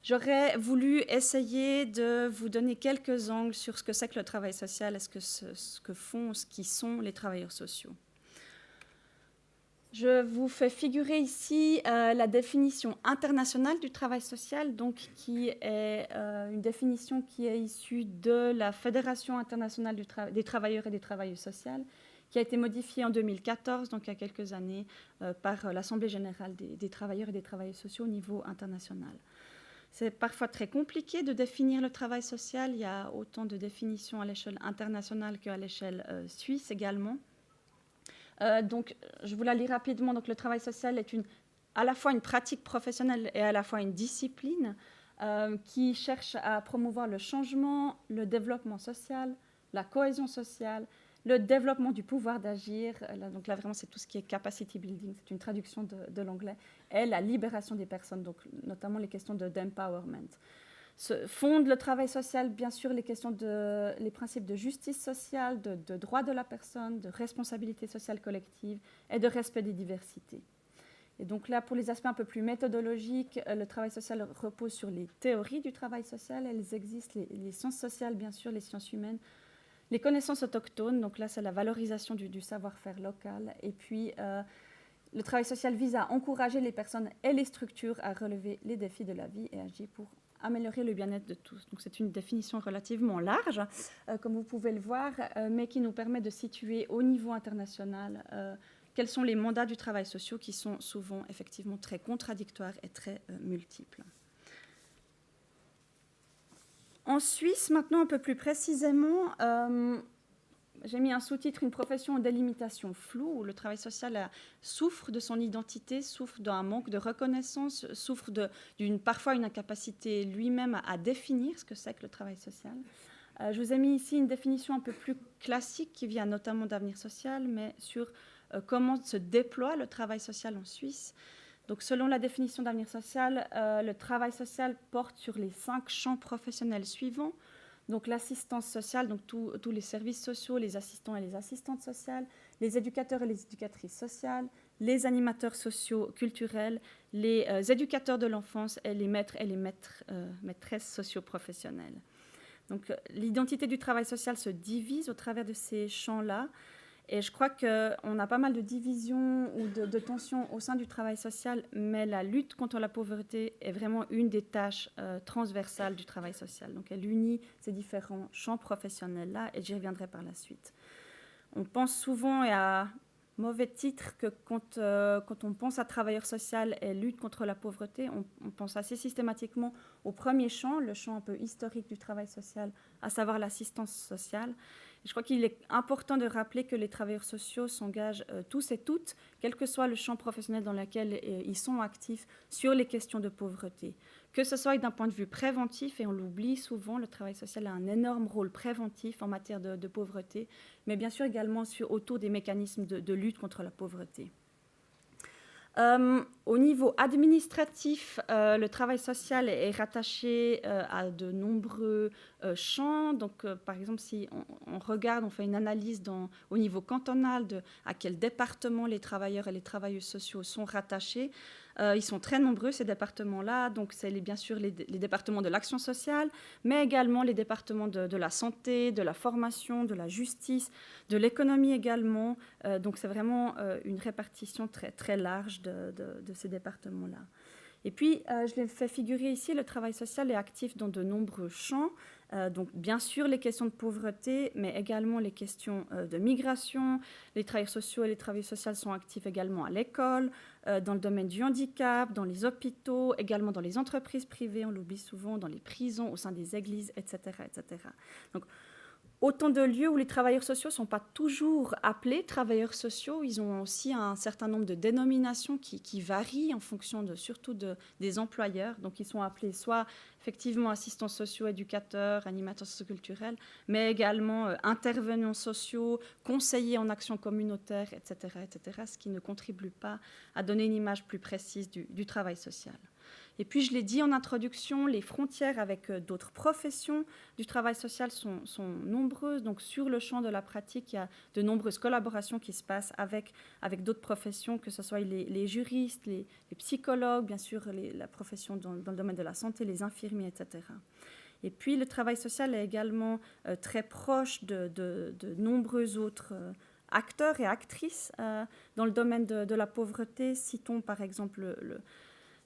j'aurais voulu essayer de vous donner quelques angles sur ce que c'est que le travail social et ce que font, ce qui sont les travailleurs sociaux. Je vous fais figurer ici la définition internationale du travail social, donc qui est une définition qui est issue de la Fédération internationale des travailleurs et des travailleuses sociales, qui a été modifiée en 2014, donc il y a quelques années, par l'Assemblée générale des travailleurs et des travailleuses sociaux au niveau international. C'est parfois très compliqué de définir le travail social. Il y a autant de définitions à l'échelle internationale qu'à l'échelle suisse également. Donc, je vous la lis rapidement. Donc, le travail social est à la fois une pratique professionnelle et à la fois une discipline qui cherche à promouvoir le changement, le développement social, la cohésion sociale, le développement du pouvoir d'agir. Donc là, vraiment, c'est tout ce qui est capacity building, c'est une traduction de l'anglais, et la libération des personnes, donc notamment les questions d'empowerment. Fonde le travail social, bien sûr, les principes de justice sociale, de droit de la personne, de responsabilité sociale collective et de respect des diversités. Et donc là, pour les aspects un peu plus méthodologiques, le travail social repose sur les théories du travail social. Elles existent, les sciences sociales, bien sûr, les sciences humaines, les connaissances autochtones, donc là, c'est la valorisation du savoir-faire local. Et puis, le travail social vise à encourager les personnes et les structures à relever les défis de la vie et agir pour améliorer le bien-être de tous. Donc, c'est une définition relativement large, comme vous pouvez le voir, mais qui nous permet de situer au niveau international quels sont les mandats du travail social qui sont souvent effectivement très contradictoires et très multiples. En Suisse, maintenant un peu plus précisément, j'ai mis un sous-titre, une profession en délimitation floue, où le travail social souffre de son identité, souffre d'un manque de reconnaissance, souffre parfois une incapacité lui-même à définir ce que c'est que le travail social. Je vous ai mis ici une définition un peu plus classique qui vient notamment d'Avenir Social, mais sur comment se déploie le travail social en Suisse. Donc, selon la définition d'Avenir Social, le travail social porte sur les 5 champs professionnels suivants. Donc, l'assistance sociale, donc tous les services sociaux, les assistants et les assistantes sociales, les éducateurs et les éducatrices sociales, les animateurs sociaux culturels, les éducateurs de l'enfance et les maîtres et les maîtresses socio-professionnelles. Donc, l'identité du travail social se divise au travers de ces champs-là. Et je crois qu'on a pas mal de divisions ou de tensions au sein du travail social, mais la lutte contre la pauvreté est vraiment une des tâches transversales du travail social. Donc, elle unit ces différents champs professionnels-là, et j'y reviendrai par la suite. On pense souvent, et à mauvais titre, que quand on pense à travailleur social et lutte contre la pauvreté, on pense assez systématiquement au premier champ, le champ un peu historique du travail social, à savoir l'assistance sociale. Je crois qu'il est important de rappeler que les travailleurs sociaux s'engagent tous et toutes, quel que soit le champ professionnel dans lequel ils sont actifs, sur les questions de pauvreté. Que ce soit d'un point de vue préventif, et on l'oublie souvent, le travail social a un énorme rôle préventif en matière de pauvreté, mais bien sûr également autour des mécanismes de lutte contre la pauvreté. Au niveau administratif, le travail social est rattaché à de nombreux champs. Donc, par exemple, si on regarde, on fait une analyse au niveau cantonal à quel département les travailleurs et les travailleuses sociaux sont rattachés, ils sont très nombreux, ces départements-là. Donc, c'est bien sûr les départements de l'action sociale, mais également les départements de la santé, de la formation, de la justice, de l'économie également. Donc, c'est vraiment une répartition très, très large de ces départements-là. Et puis, je l'ai fait figurer ici, le travail social est actif dans de nombreux champs. Donc, bien sûr, les questions de pauvreté, mais également les questions de migration. Les travailleurs sociaux et les travailleuses sociales sont actifs également à l'école, dans le domaine du handicap, dans les hôpitaux, également dans les entreprises privées, on l'oublie souvent, dans les prisons, au sein des églises, etc., etc. Donc, autant de lieux où les travailleurs sociaux ne sont pas toujours appelés travailleurs sociaux. Ils ont aussi un certain nombre de dénominations qui varient en fonction surtout des employeurs. Donc, ils sont appelés soit effectivement assistants sociaux, éducateurs, animateurs socioculturels, mais également intervenants sociaux, conseillers en action communautaire, etc., etc., ce qui ne contribue pas à donner une image plus précise du travail social. Et puis, je l'ai dit en introduction, les frontières avec d'autres professions du travail social sont nombreuses. Donc, sur le champ de la pratique, il y a de nombreuses collaborations qui se passent avec d'autres professions, que ce soit les juristes, les psychologues, bien sûr, la profession dans le domaine de la santé, les infirmiers, etc. Et puis, le travail social est également très proche de nombreux autres acteurs et actrices dans le domaine de la pauvreté. Citons, par exemple,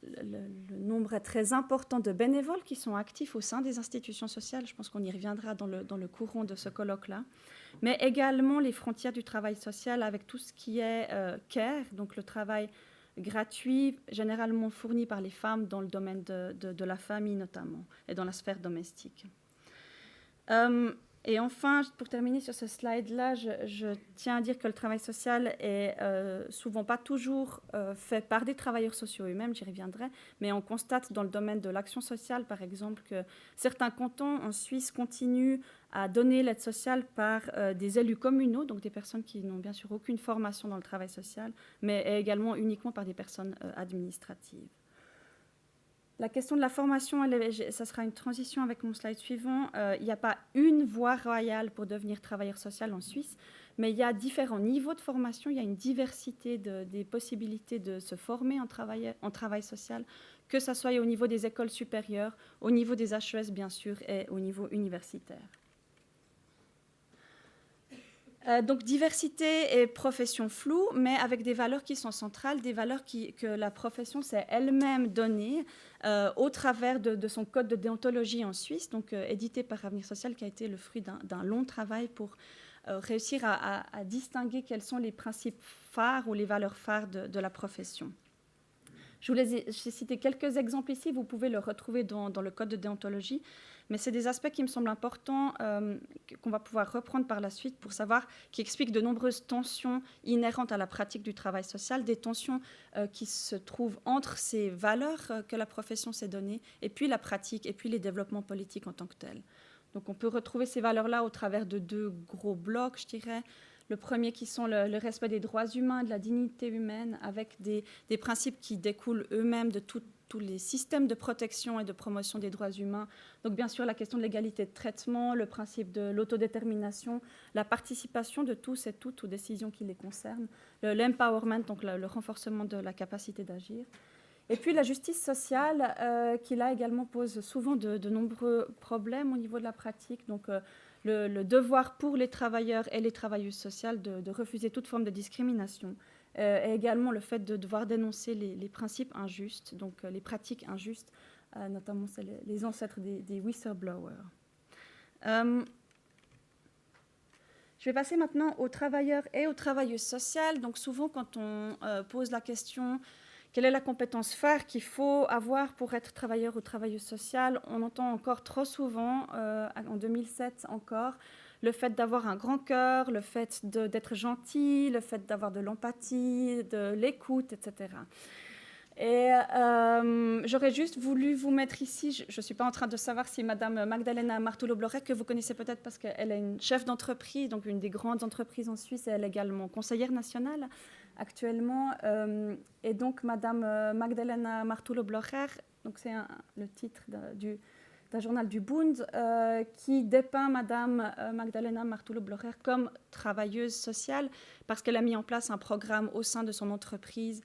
le nombre est très important de bénévoles qui sont actifs au sein des institutions sociales. Je pense qu'on y reviendra dans le courant de ce colloque-là. Mais également les frontières du travail social avec tout ce qui est care, donc le travail gratuit, généralement fourni par les femmes dans le domaine de la famille notamment, et dans la sphère domestique. Et enfin, pour terminer sur ce slide-là, je tiens à dire que le travail social est souvent pas toujours fait par des travailleurs sociaux eux-mêmes, j'y reviendrai, mais on constate dans le domaine de l'action sociale, par exemple, que certains cantons en Suisse continuent à donner l'aide sociale par des élus communaux, donc des personnes qui n'ont bien sûr aucune formation dans le travail social, mais également uniquement par des personnes administratives. La question de la formation, ça sera une transition avec mon slide suivant. Il n'y a pas une voie royale pour devenir travailleur social en Suisse, mais il y a différents niveaux de formation. Il y a une diversité des possibilités de se former en travail social, que ce soit au niveau des écoles supérieures, au niveau des HES bien sûr, et au niveau universitaire. Donc diversité et profession floue, mais avec des valeurs qui sont centrales, des valeurs que la profession s'est elle-même donnée au travers de son code de déontologie en Suisse, donc édité par Avenir Social, qui a été le fruit d'un long travail pour réussir à distinguer quels sont les principes phares ou les valeurs phares de la profession. J'ai cité quelques exemples ici, vous pouvez le retrouver dans le code de déontologie, mais c'est des aspects qui me semblent importants, qu'on va pouvoir reprendre par la suite pour savoir, qui expliquent de nombreuses tensions inhérentes à la pratique du travail social, des tensions qui se trouvent entre ces valeurs que la profession s'est données, et puis la pratique, et puis les développements politiques en tant que tels. Donc on peut retrouver ces valeurs-là au travers de 2 gros blocs, je dirais. Le premier qui sont le respect des droits humains, de la dignité humaine, avec des principes qui découlent eux-mêmes de tous les systèmes de protection et de promotion des droits humains. Donc bien sûr la question de l'égalité de traitement, le principe de l'autodétermination, la participation de tous et toutes aux décisions qui les concernent, l'empowerment, donc le renforcement de la capacité d'agir. Et puis la justice sociale, qui là également pose souvent de nombreux problèmes au niveau de la pratique. Donc le devoir pour les travailleurs et les travailleuses sociales de refuser toute forme de discrimination. Et également le fait de devoir dénoncer les principes injustes, donc les pratiques injustes, notamment les ancêtres des whistleblowers. Je vais passer maintenant aux travailleurs et aux travailleuses sociales. Donc souvent quand on pose la question quelle est la compétence phare qu'il faut avoir pour être travailleur ou travailleuse sociale, on entend encore trop souvent, en 2007 encore, le fait d'avoir un grand cœur, le fait d'être gentil, le fait d'avoir de l'empathie, de l'écoute, etc. Et j'aurais juste voulu vous mettre ici, je ne suis pas en train de savoir si Madame Magdalena Martullo-Blorek, que vous connaissez peut-être parce qu'elle est une chef d'entreprise, donc une des grandes entreprises en Suisse, et elle est également conseillère nationale actuellement. Et donc Madame Magdalena Martullo-Blorek, donc c'est le titre d'un journal du Bund, qui dépeint Madame Magdalena Martullo-Blorek comme travailleuse sociale parce qu'elle a mis en place un programme au sein de son entreprise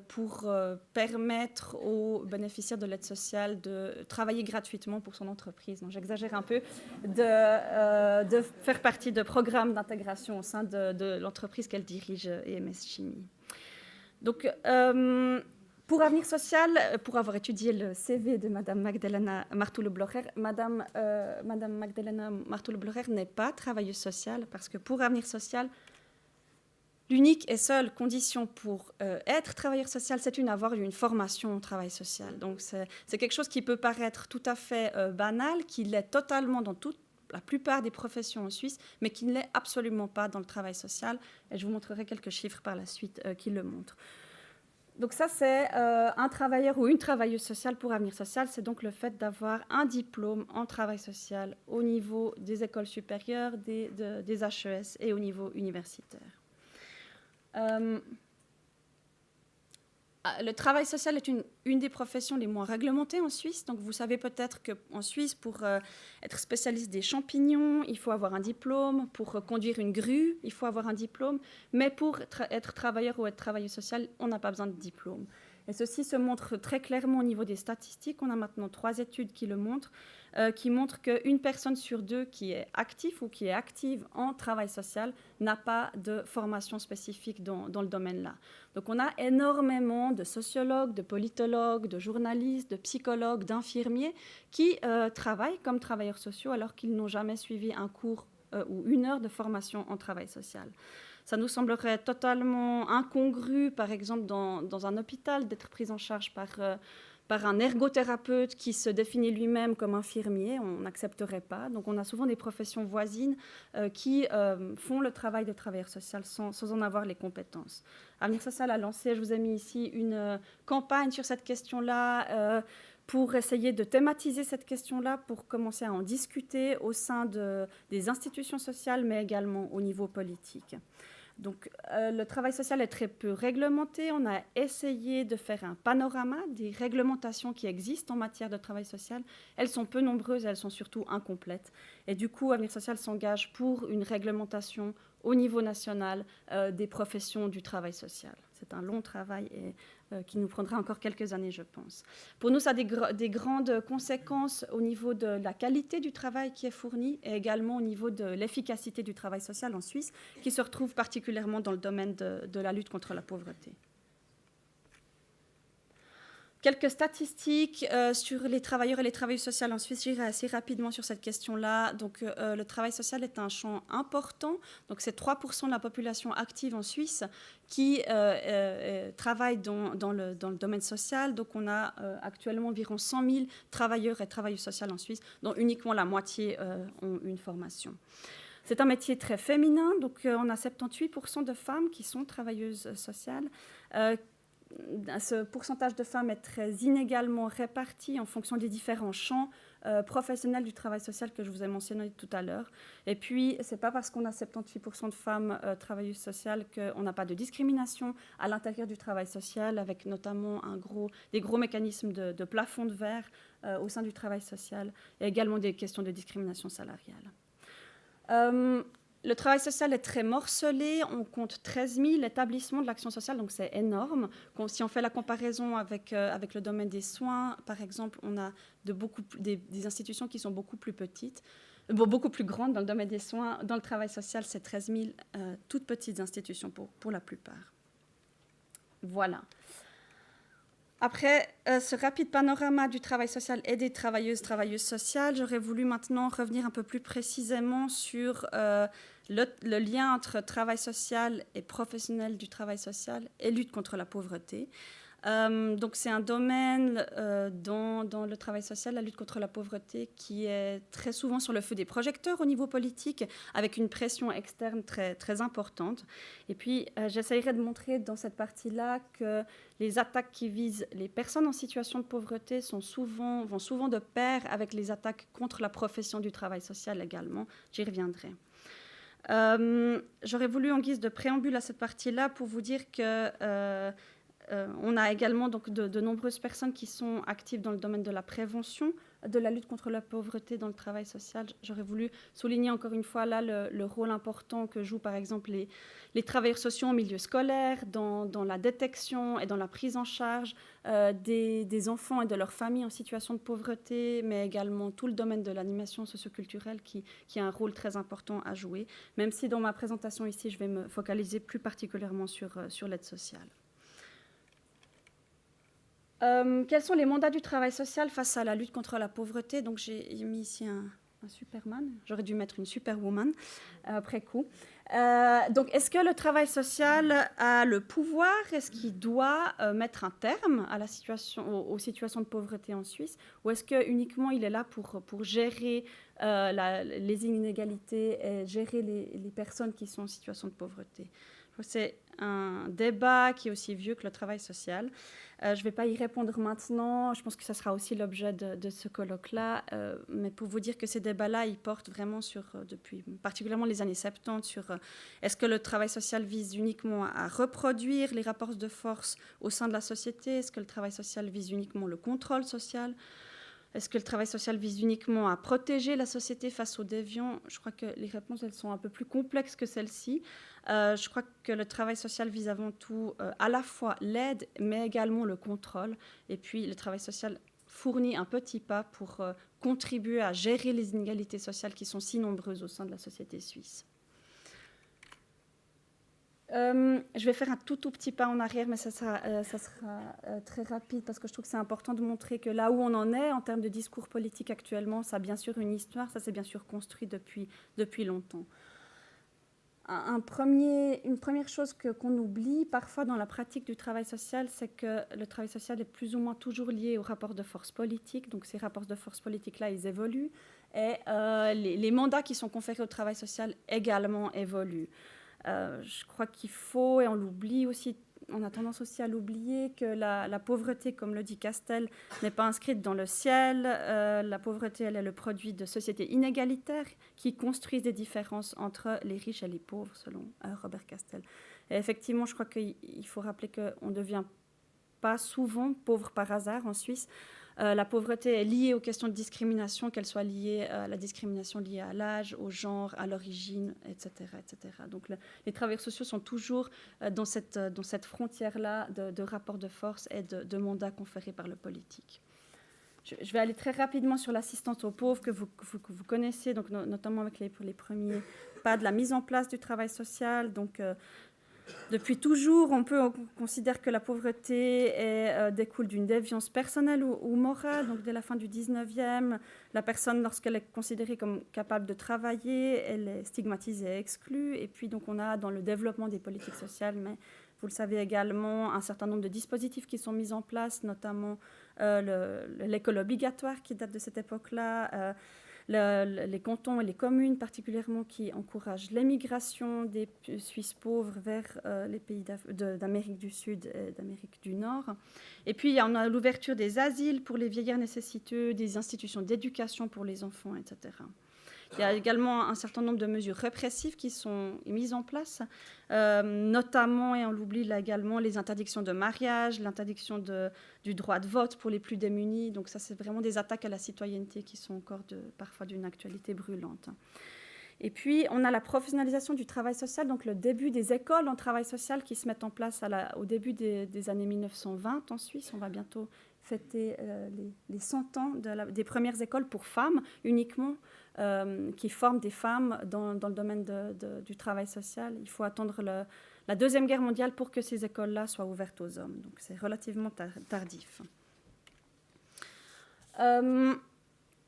pour permettre aux bénéficiaires de l'aide sociale de travailler gratuitement pour son entreprise. Donc, j'exagère un peu, de faire partie de programmes d'intégration au sein de l'entreprise qu'elle dirige, EMS Chimie. Donc, pour Avenir Social, pour avoir étudié le CV de Madame Magdalena Martullo-Blorek, Madame Magdalena Martullo-Blorek n'est pas travailleuse sociale parce que pour Avenir Social, l'unique et seule condition pour être travailleur social, c'est avoir une formation au travail social. Donc, c'est quelque chose qui peut paraître tout à fait banal, qui l'est totalement dans la plupart des professions en Suisse, mais qui ne l'est absolument pas dans le travail social. Et je vous montrerai quelques chiffres par la suite qui le montrent. Donc ça, c'est un travailleur ou une travailleuse sociale pour Avenir Social. C'est donc le fait d'avoir un diplôme en travail social au niveau des écoles supérieures, des HES et au niveau universitaire. Le travail social est une des professions les moins réglementées en Suisse. Donc vous savez peut-être qu'en Suisse, pour être spécialiste des champignons, il faut avoir un diplôme. Pour conduire une grue, il faut avoir un diplôme. Mais pour être travailleur ou être travailleuse sociale, on n'a pas besoin de diplôme. Et ceci se montre très clairement au niveau des statistiques. On a maintenant 3 études qui le montrent, qui montrent qu'une personne sur 2 qui est active ou qui est active en travail social n'a pas de formation spécifique dans le domaine-là. Donc on a énormément de sociologues, de politologues, de journalistes, de psychologues, d'infirmiers qui travaillent comme travailleurs sociaux alors qu'ils n'ont jamais suivi un cours ou 1 heure de formation en travail social. Ça nous semblerait totalement incongru, par exemple, dans un hôpital, d'être pris en charge par un ergothérapeute qui se définit lui-même comme infirmier. On n'accepterait pas. Donc, on a souvent des professions voisines qui font le travail de travailleur social sans en avoir les compétences. Avenir Social a lancé, je vous ai mis ici, une campagne sur cette question-là pour essayer de thématiser cette question-là, pour commencer à en discuter au sein des institutions sociales, mais également au niveau politique. Donc, le travail social est très peu réglementé. On a essayé de faire un panorama des réglementations qui existent en matière de travail social. Elles sont peu nombreuses, elles sont surtout incomplètes. Et du coup, Avenir Social s'engage pour une réglementation au niveau national des professions du travail social. C'est un long travail et qui nous prendra encore quelques années, je pense. Pour nous, ça a des grandes conséquences au niveau de la qualité du travail qui est fourni et également au niveau de l'efficacité du travail social en Suisse, qui se retrouve particulièrement dans le domaine de la lutte contre la pauvreté. Quelques statistiques sur les travailleurs et les travailleuses sociales en Suisse. J'irai assez rapidement sur cette question-là. Donc, le travail social est un champ important. Donc, c'est 3% de la population active en Suisse qui travaille dans le domaine social. Donc, on a actuellement environ 100 000 travailleurs et travailleuses sociales en Suisse, dont uniquement la moitié ont une formation. C'est un métier très féminin. Donc, on a 78% de femmes qui sont travailleuses sociales. Ce pourcentage de femmes est très inégalement réparti en fonction des différents champs professionnels du travail social que je vous ai mentionné tout à l'heure. Et puis, ce n'est pas parce qu'on a 78% de femmes travailleuses sociales qu'on n'a pas de discrimination à l'intérieur du travail social, avec notamment des gros mécanismes de plafond de verre au sein du travail social, et également des questions de discrimination salariale. Le travail social est très morcelé. On compte 13 000 établissements de l'action sociale, donc c'est énorme. Si on fait la comparaison avec le domaine des soins, par exemple, on a des institutions qui sont beaucoup plus petites, beaucoup plus grandes dans le domaine des soins. Dans le travail social, c'est 13 000 toutes petites institutions pour la plupart. Voilà. Après ce rapide panorama du travail social et des travailleuses sociales, j'aurais voulu maintenant revenir un peu plus précisément sur le lien entre travail social et professionnel du travail social et lutte contre la pauvreté. Donc c'est un domaine dans le travail social, la lutte contre la pauvreté, qui est très souvent sur le feu des projecteurs au niveau politique, avec une pression externe très, très importante. Et puis j'essaierai de montrer dans cette partie-là que les attaques qui visent les personnes en situation de pauvreté vont souvent de pair avec les attaques contre la profession du travail social également. J'y reviendrai. J'aurais voulu, en guise de préambule à cette partie-là, pour vous dire que on a également donc, de nombreuses personnes qui sont actives dans le domaine de la prévention, de la lutte contre la pauvreté dans le travail social. J'aurais voulu souligner encore une fois là le rôle important que jouent par exemple les travailleurs sociaux en milieu scolaire, dans la détection et dans la prise en charge des enfants et de leurs familles en situation de pauvreté, mais également tout le domaine de l'animation socioculturelle qui a un rôle très important à jouer, même si dans ma présentation ici, je vais me focaliser plus particulièrement sur l'aide sociale. Quels sont les mandats du travail social face à la lutte contre la pauvreté? Donc j'ai mis ici un Superman. J'aurais dû mettre une Superwoman après coup. Donc est-ce que le travail social a le pouvoir? Est-ce qu'il doit mettre un terme à aux situations de pauvreté en Suisse? Ou est-ce que uniquement il est là pour gérer les inégalités et gérer les personnes qui sont en situation de pauvreté? C'est un débat qui est aussi vieux que le travail social. Je ne vais pas y répondre maintenant. Je pense que ça sera aussi l'objet de ce colloque-là. Mais pour vous dire que ces débats-là, ils portent vraiment depuis particulièrement les années 70, sur est-ce que le travail social vise uniquement à reproduire les rapports de force au sein de la société? Est-ce que le travail social vise uniquement le contrôle social? Est-ce que le travail social vise uniquement à protéger la société face aux déviants? Je crois que les réponses, elles sont un peu plus complexes que celles-ci. Je crois que le travail social vise avant tout à la fois l'aide, mais également le contrôle. Et puis, le travail social fournit un petit pas pour contribuer à gérer les inégalités sociales qui sont si nombreuses au sein de la société suisse. Je vais faire un tout petit pas en arrière, mais ça sera très rapide parce que je trouve que c'est important de montrer que là où on en est en termes de discours politique actuellement, ça a bien sûr une histoire, ça s'est bien sûr construit depuis longtemps. Une première chose qu'on oublie parfois dans la pratique du travail social, c'est que le travail social est plus ou moins toujours lié aux rapports de force politique. Donc ces rapports de force politique-là, ils évoluent. Et les mandats qui sont conférés au travail social également évoluent. Je crois qu'il faut, et on l'oublie aussi, on a tendance aussi à l'oublier, que la pauvreté, comme le dit Castel, n'est pas inscrite dans le ciel. La pauvreté, elle est le produit de sociétés inégalitaires qui construisent des différences entre les riches et les pauvres, selon Robert Castel. Et effectivement, je crois qu'il faut rappeler qu'on ne devient pas souvent pauvre par hasard en Suisse. La pauvreté est liée aux questions de discrimination, qu'elle soit liée à la discrimination liée à l'âge, au genre, à l'origine, etc., etc. Donc les travailleurs sociaux sont toujours dans cette frontière-là de rapports de force et de mandats conférés par le politique. Je vais aller très rapidement sur l'assistance aux pauvres que vous connaissez, donc notamment pour les premiers pas de la mise en place du travail social. Donc Depuis toujours, on considère que la pauvreté découle d'une déviance personnelle ou morale. Donc, dès la fin du 19e, la personne, lorsqu'elle est considérée comme capable de travailler, elle est stigmatisée et exclue. Et puis, donc, on a dans le développement des politiques sociales, mais vous le savez également, un certain nombre de dispositifs qui sont mis en place, notamment l'école obligatoire qui date de cette époque-là, les cantons et les communes particulièrement qui encouragent l'émigration des Suisses pauvres vers les pays d'Amérique du Sud et d'Amérique du Nord. Et puis, on a l'ouverture des asiles pour les vieillards nécessiteux, des institutions d'éducation pour les enfants, etc. Il y a également un certain nombre de mesures répressives qui sont mises en place, notamment, et on l'oublie là également, les interdictions de mariage, l'interdiction du droit de vote pour les plus démunis. Donc ça, c'est vraiment des attaques à la citoyenneté qui sont encore parfois d'une actualité brûlante. Et puis, on a la professionnalisation du travail social, donc le début des écoles en travail social qui se mettent en place au début des années 1920 en Suisse. On va bientôt fêter les 100 ans des premières écoles pour femmes uniquement, qui forment des femmes dans le domaine du travail social. Il faut attendre la Deuxième Guerre mondiale pour que ces écoles-là soient ouvertes aux hommes. Donc c'est relativement tardif.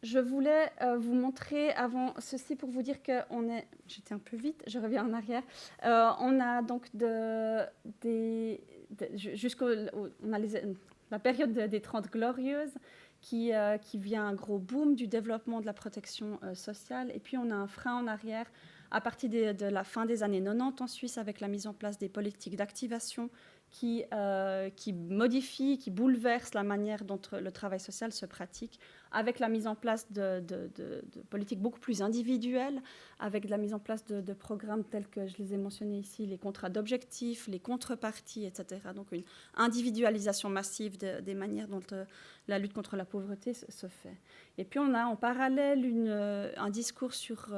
Je voulais vous montrer avant ceci pour vous dire qu'on est... J'étais un peu vite, je reviens en arrière. On a donc on a la période des 30 glorieuses qui vient un gros boom du développement de la protection sociale. Et puis on a un frein en arrière à partir de la fin des années 90 en Suisse avec la mise en place des politiques d'activation qui modifient, qui bouleversent la manière dont le travail social se pratique, avec la mise en place de politiques beaucoup plus individuelles, avec la mise en place de programmes tels que je les ai mentionnés ici, les contrats d'objectifs, les contreparties, etc. Donc une individualisation massive des manières dont la lutte contre la pauvreté se fait. Et puis on a en parallèle un discours sur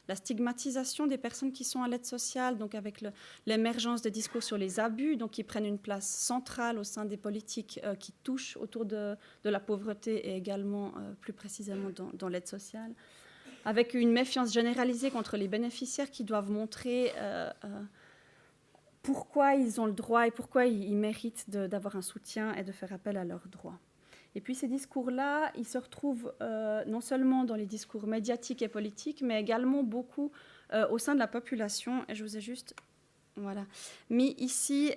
la stigmatisation des personnes qui sont à l'aide sociale, donc avec l'émergence de discours sur les abus, donc qui prennent une place centrale au sein des politiques qui touchent autour de la pauvreté et également plus précisément dans l'aide sociale, avec une méfiance généralisée contre les bénéficiaires qui doivent montrer pourquoi ils ont le droit et pourquoi ils méritent d'avoir un soutien et de faire appel à leurs droits. Et puis ces discours-là, ils se retrouvent non seulement dans les discours médiatiques et politiques, mais également beaucoup au sein de la population. Et je vous ai juste mis ici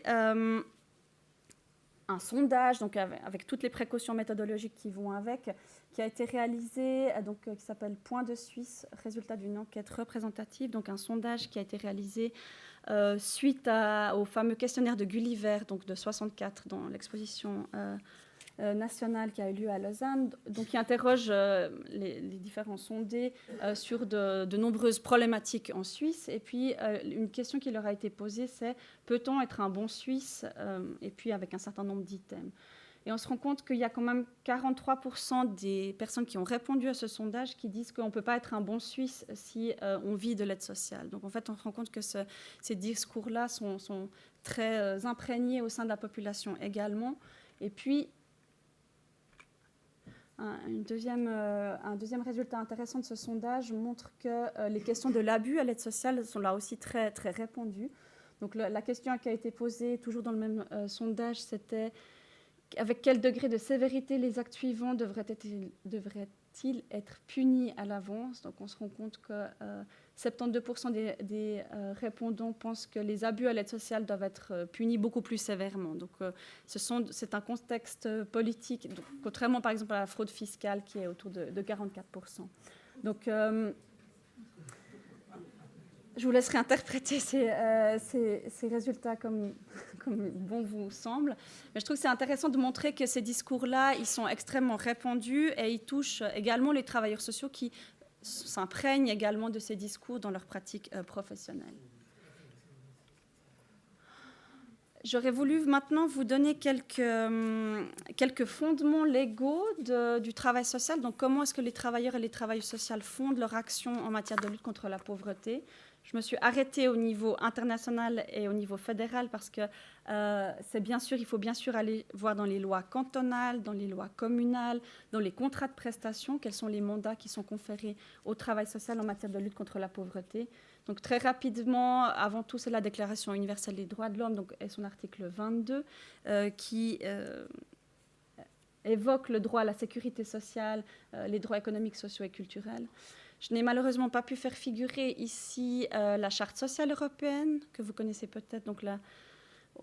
un sondage, donc avec toutes les précautions méthodologiques qui vont avec, qui a été réalisé, qui s'appelle Point de Suisse, résultat d'une enquête représentative, donc un sondage qui a été réalisé suite au fameux questionnaire de Gulliver, donc de 64, dans l'exposition nationale qui a eu lieu à Lausanne, donc qui interroge les différents sondés sur de nombreuses problématiques en Suisse. Et puis, une question qui leur a été posée, c'est « Peut-on être un bon Suisse ?» Et puis, avec un certain nombre d'items. Et on se rend compte qu'il y a quand même 43% des personnes qui ont répondu à ce sondage qui disent qu'on ne peut pas être un bon Suisse si on vit de l'aide sociale. Donc, en fait, on se rend compte que ces discours-là sont très imprégnés au sein de la population également. Et puis, un deuxième résultat intéressant de ce sondage montre que les questions de l'abus à l'aide sociale sont là aussi très, très répandues. Donc la question qui a été posée, toujours dans le même sondage, c'était avec quel degré de sévérité les actes suivants devraient-ils être punis à l'avance. Donc on se rend compte que 72% des répondants pensent que les abus à l'aide sociale doivent être punis beaucoup plus sévèrement. Donc c'est un contexte politique, donc, contrairement par exemple à la fraude fiscale qui est autour de 44%. Donc je vous laisserai interpréter ces résultats comme bon vous semble. Mais je trouve que c'est intéressant de montrer que ces discours-là, ils sont extrêmement répandus et ils touchent également les travailleurs sociaux qui s'imprègnent également de ces discours dans leur pratique professionnelle. J'aurais voulu maintenant vous donner quelques fondements légaux du travail social. Donc, comment est-ce que les travailleurs et les travailleuses sociales fondent leur action en matière de lutte contre la pauvreté? Je me suis arrêtée au niveau international et au niveau fédéral parce que il faut bien sûr aller voir dans les lois cantonales, dans les lois communales, dans les contrats de prestation, quels sont les mandats qui sont conférés au travail social en matière de lutte contre la pauvreté. Donc très rapidement, avant tout, c'est la Déclaration universelle des droits de l'homme, donc, et son article 22, qui évoque le droit à la sécurité sociale, les droits économiques, sociaux et culturels. Je n'ai malheureusement pas pu faire figurer ici la Charte sociale européenne, que vous connaissez peut-être. Donc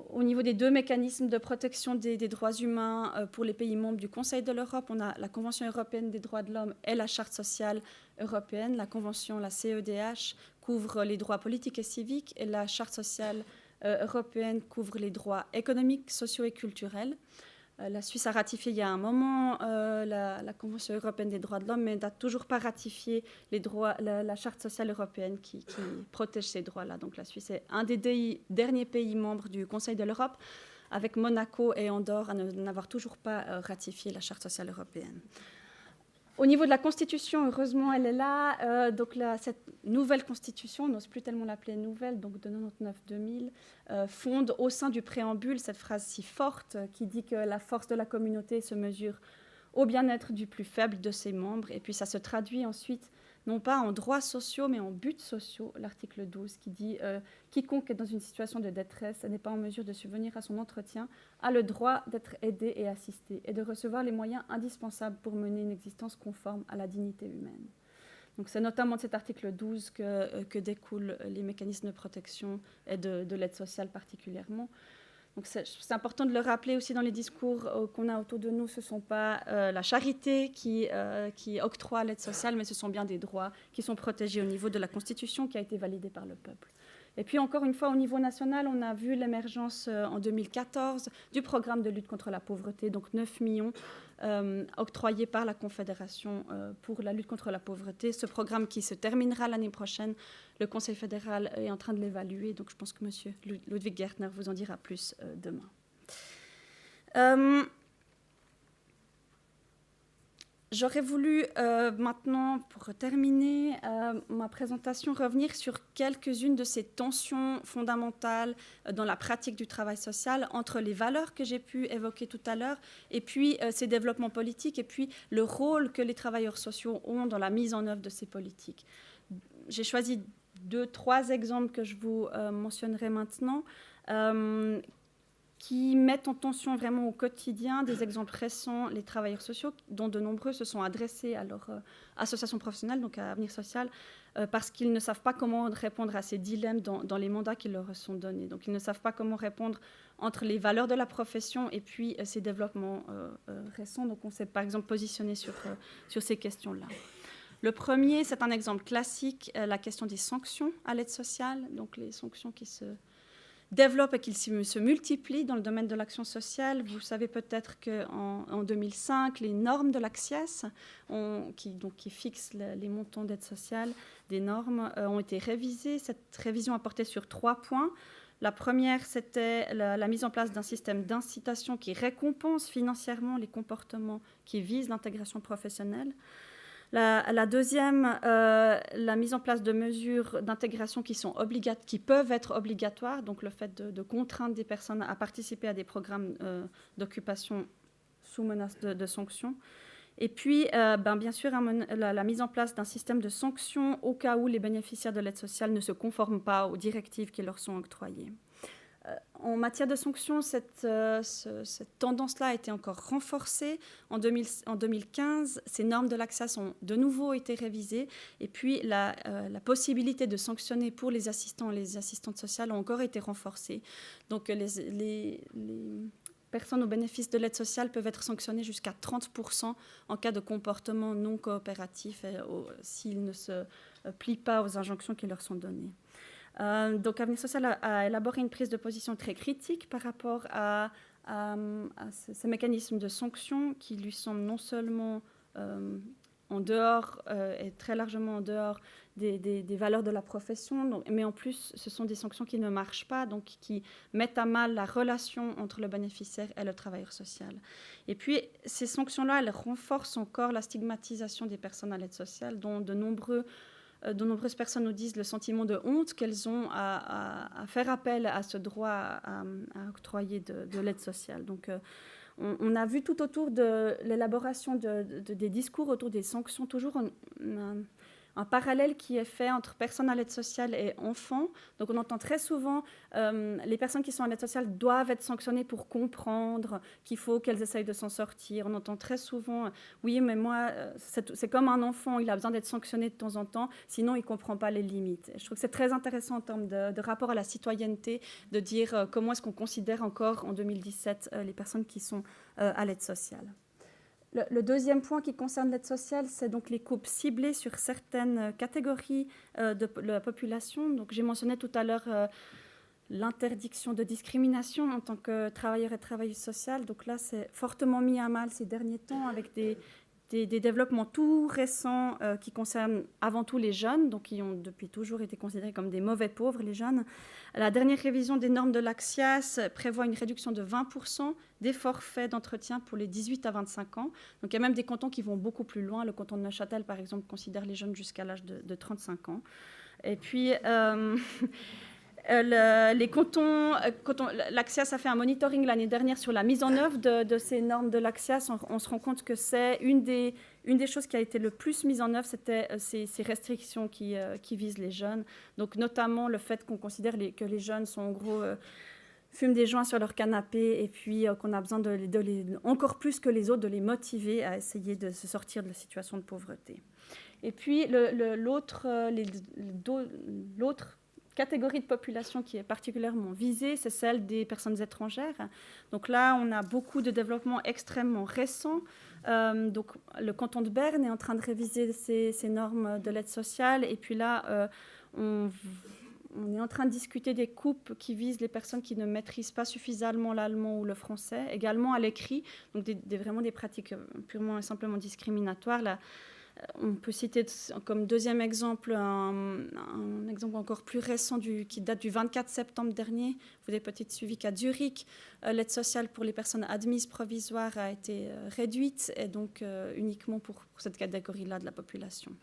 au niveau des 2 mécanismes de protection des droits humains pour les pays membres du Conseil de l'Europe, on a la Convention européenne des droits de l'homme et la Charte sociale européenne. La Convention, la CEDH, couvre les droits politiques et civiques et la Charte sociale européenne couvre les droits économiques, sociaux et culturels. La Suisse a ratifié il y a un moment la Convention européenne des droits de l'homme, mais n'a toujours pas ratifié la Charte sociale européenne qui protège ces droits-là. Donc la Suisse est un des derniers pays membres du Conseil de l'Europe, avec Monaco et Andorre à n'avoir toujours pas ratifié la Charte sociale européenne. Au niveau de la Constitution, heureusement, elle est là. Cette nouvelle Constitution, on n'ose plus tellement l'appeler nouvelle, donc de 99-2000, fonde au sein du préambule cette phrase si forte qui dit que la force de la communauté se mesure au bien-être du plus faible de ses membres. Et puis ça se traduit ensuite, non pas en droits sociaux, mais en buts sociaux, l'article 12, qui dit « Quiconque est dans une situation de détresse et n'est pas en mesure de subvenir à son entretien a le droit d'être aidé et assisté et de recevoir les moyens indispensables pour mener une existence conforme à la dignité humaine. » Donc c'est notamment de cet article 12 que découlent les mécanismes de protection et de l'aide sociale particulièrement. Donc c'est important de le rappeler aussi dans les discours qu'on a autour de nous. Ce ne sont pas la charité qui octroie l'aide sociale, mais ce sont bien des droits qui sont protégés au niveau de la Constitution qui a été validée par le peuple. Et puis encore une fois, au niveau national, on a vu l'émergence en 2014 du programme de lutte contre la pauvreté, donc 9 millions octroyés par la Confédération pour la lutte contre la pauvreté. Ce programme qui se terminera l'année prochaine, le Conseil fédéral est en train de l'évaluer, donc je pense que M. Ludwig Gärtner vous en dira plus demain. J'aurais voulu maintenant, pour terminer ma présentation, revenir sur quelques-unes de ces tensions fondamentales dans la pratique du travail social entre les valeurs que j'ai pu évoquer tout à l'heure et puis ces développements politiques et puis le rôle que les travailleurs sociaux ont dans la mise en œuvre de ces politiques. J'ai choisi 2-3 exemples que je vous mentionnerai maintenant qui mettent en tension vraiment au quotidien des exemples récents, les travailleurs sociaux, dont de nombreux se sont adressés à leur association professionnelle, donc à Avenir Social, parce qu'ils ne savent pas comment répondre à ces dilemmes dans les mandats qui leur sont donnés. Donc ils ne savent pas comment répondre entre les valeurs de la profession et puis ces développements récents. Donc on s'est par exemple positionné sur ces questions-là. Le premier, c'est un exemple classique, la question des sanctions à l'aide sociale, donc les sanctions qui se développent et qui se multiplient dans le domaine de l'action sociale. Vous savez peut-être qu'en 2005, les normes de l'ACSIES, qui fixent les montants d'aide sociale, des normes, ont été révisées. Cette révision a porté sur 3 points. La première, c'était la mise en place d'un système d'incitation qui récompense financièrement les comportements qui visent l'intégration professionnelle. La deuxième, la mise en place de mesures d'intégration qui peuvent être obligatoires, donc le fait de contraindre des personnes à participer à des programmes d'occupation sous menace de sanctions. Et puis, bien sûr, la mise en place d'un système de sanctions au cas où les bénéficiaires de l'aide sociale ne se conforment pas aux directives qui leur sont octroyées. En matière de sanctions, cette tendance-là a été encore renforcée. En 2015, ces normes de l'ACSAS ont de nouveau été révisées. Et puis, la possibilité de sanctionner pour les assistants et les assistantes sociales ont encore été renforcées. Donc, les personnes au bénéfice de l'aide sociale peuvent être sanctionnées jusqu'à 30% en cas de comportement non coopératif s'ils ne se plient pas aux injonctions qui leur sont données. Donc Avenir Social a élaboré une prise de position très critique par rapport à ces mécanismes de sanctions qui lui semblent non seulement en dehors et très largement en dehors des valeurs de la profession, mais en plus ce sont des sanctions qui ne marchent pas, donc qui mettent à mal la relation entre le bénéficiaire et le travailleur social. Et puis ces sanctions-là, elles renforcent encore la stigmatisation des personnes à l'aide sociale, dont de nombreux de nombreuses personnes nous disent le sentiment de honte qu'elles ont à faire appel à ce droit à octroyer de l'aide sociale. Donc, on a vu tout autour de l'élaboration des discours autour des sanctions, toujours un parallèle qui est fait entre personnes à l'aide sociale et enfants. Donc on entend très souvent les personnes qui sont à l'aide sociale doivent être sanctionnées pour comprendre qu'il faut qu'elles essayent de s'en sortir. On entend très souvent oui, mais moi c'est comme un enfant, il a besoin d'être sanctionné de temps en temps, sinon il ne comprend pas les limites. Je trouve que c'est très intéressant en termes de rapport à la citoyenneté de dire comment est-ce qu'on considère encore en 2017 les personnes qui sont à l'aide sociale. Le deuxième point qui concerne l'aide sociale, c'est donc les coupes ciblées sur certaines catégories de la population. Donc, j'ai mentionné tout à l'heure l'interdiction de discrimination en tant que travailleur et travailleuse sociale. Donc là, c'est fortement mis à mal ces derniers temps avec des développements tout récents qui concernent avant tout les jeunes, donc qui ont depuis toujours été considérés comme des mauvais pauvres, les jeunes. La dernière révision des normes de l'Axias prévoit une réduction de 20% des forfaits d'entretien pour les 18 à 25 ans. Donc il y a même des cantons qui vont beaucoup plus loin. Le canton de Neuchâtel, par exemple, considère les jeunes jusqu'à l'âge de 35 ans. Et puis... les cantons, l'Axias a fait un monitoring l'année dernière sur la mise en œuvre de ces normes de l'Axias. On se rend compte que c'est une des choses qui a été le plus mise en œuvre, c'était ces restrictions qui visent les jeunes. Donc notamment le fait qu'on considère que les jeunes sont en gros... fument des joints sur leur canapé et puis qu'on a besoin encore plus que les autres, de les motiver à essayer de se sortir de la situation de pauvreté. Et puis l'autre catégorie de population qui est particulièrement visée, c'est celle des personnes étrangères. Donc là, on a beaucoup de développements extrêmement récents. Donc le canton de Berne est en train de réviser ces normes de l'aide sociale. Et puis là, on est en train de discuter des coupes qui visent les personnes qui ne maîtrisent pas suffisamment l'allemand ou le français, également à l'écrit. Donc vraiment des pratiques purement et simplement discriminatoires. Là, on peut citer comme deuxième exemple un exemple encore plus récent qui date du 24 septembre dernier. Vous avez peut-être suivi qu'à Zurich, l'aide sociale pour les personnes admises provisoires a été réduite, et donc uniquement pour cette catégorie-là de la population.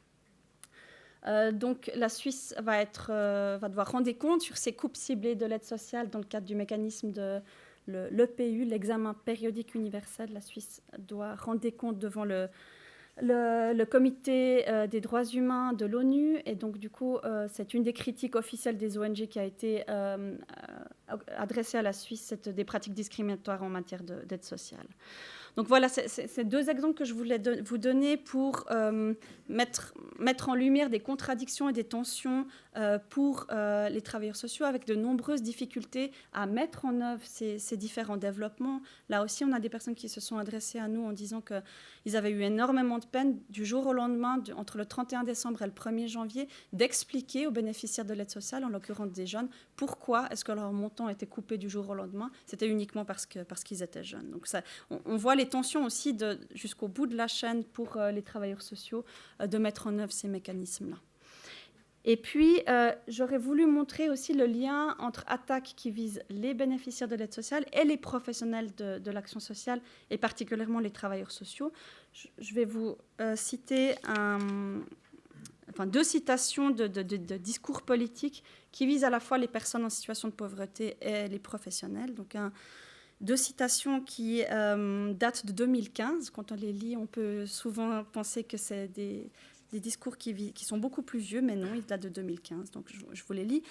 Donc la Suisse va devoir rendre compte sur ces coupes ciblées de l'aide sociale dans le cadre du mécanisme de l'EPU, l'examen périodique universel. La Suisse doit rendre compte devant le comité des droits humains de l'ONU, et donc du coup c'est une des critiques officielles des ONG qui a été adressée à la Suisse, des pratiques discriminatoires en matière d'aide sociale. Donc voilà, c'est deux exemples que je voulais vous donner pour mettre en lumière des contradictions et des tensions pour les travailleurs sociaux, avec de nombreuses difficultés à mettre en œuvre ces différents développements. Là aussi, on a des personnes qui se sont adressées à nous en disant qu'ils avaient eu énormément de peine du jour au lendemain, entre le 31 décembre et le 1er janvier, d'expliquer aux bénéficiaires de l'aide sociale, en l'occurrence des jeunes, pourquoi est-ce que leur montant était coupé du jour au lendemain. C'était uniquement parce qu'ils étaient jeunes. Donc ça, on voit les tensions aussi jusqu'au bout de la chaîne pour les travailleurs sociaux de mettre en œuvre ces mécanismes-là. Et puis, j'aurais voulu montrer aussi le lien entre attaques qui visent les bénéficiaires de l'aide sociale et les professionnels de l'action sociale, et particulièrement les travailleurs sociaux. Je vais vous citer deux citations de discours politiques qui visent à la fois les personnes en situation de pauvreté et les professionnels. Donc, deux citations qui datent de 2015. Quand on les lit, on peut souvent penser que c'est des discours qui sont beaucoup plus vieux, mais non, ils datent de 2015. Donc, je vous les lis.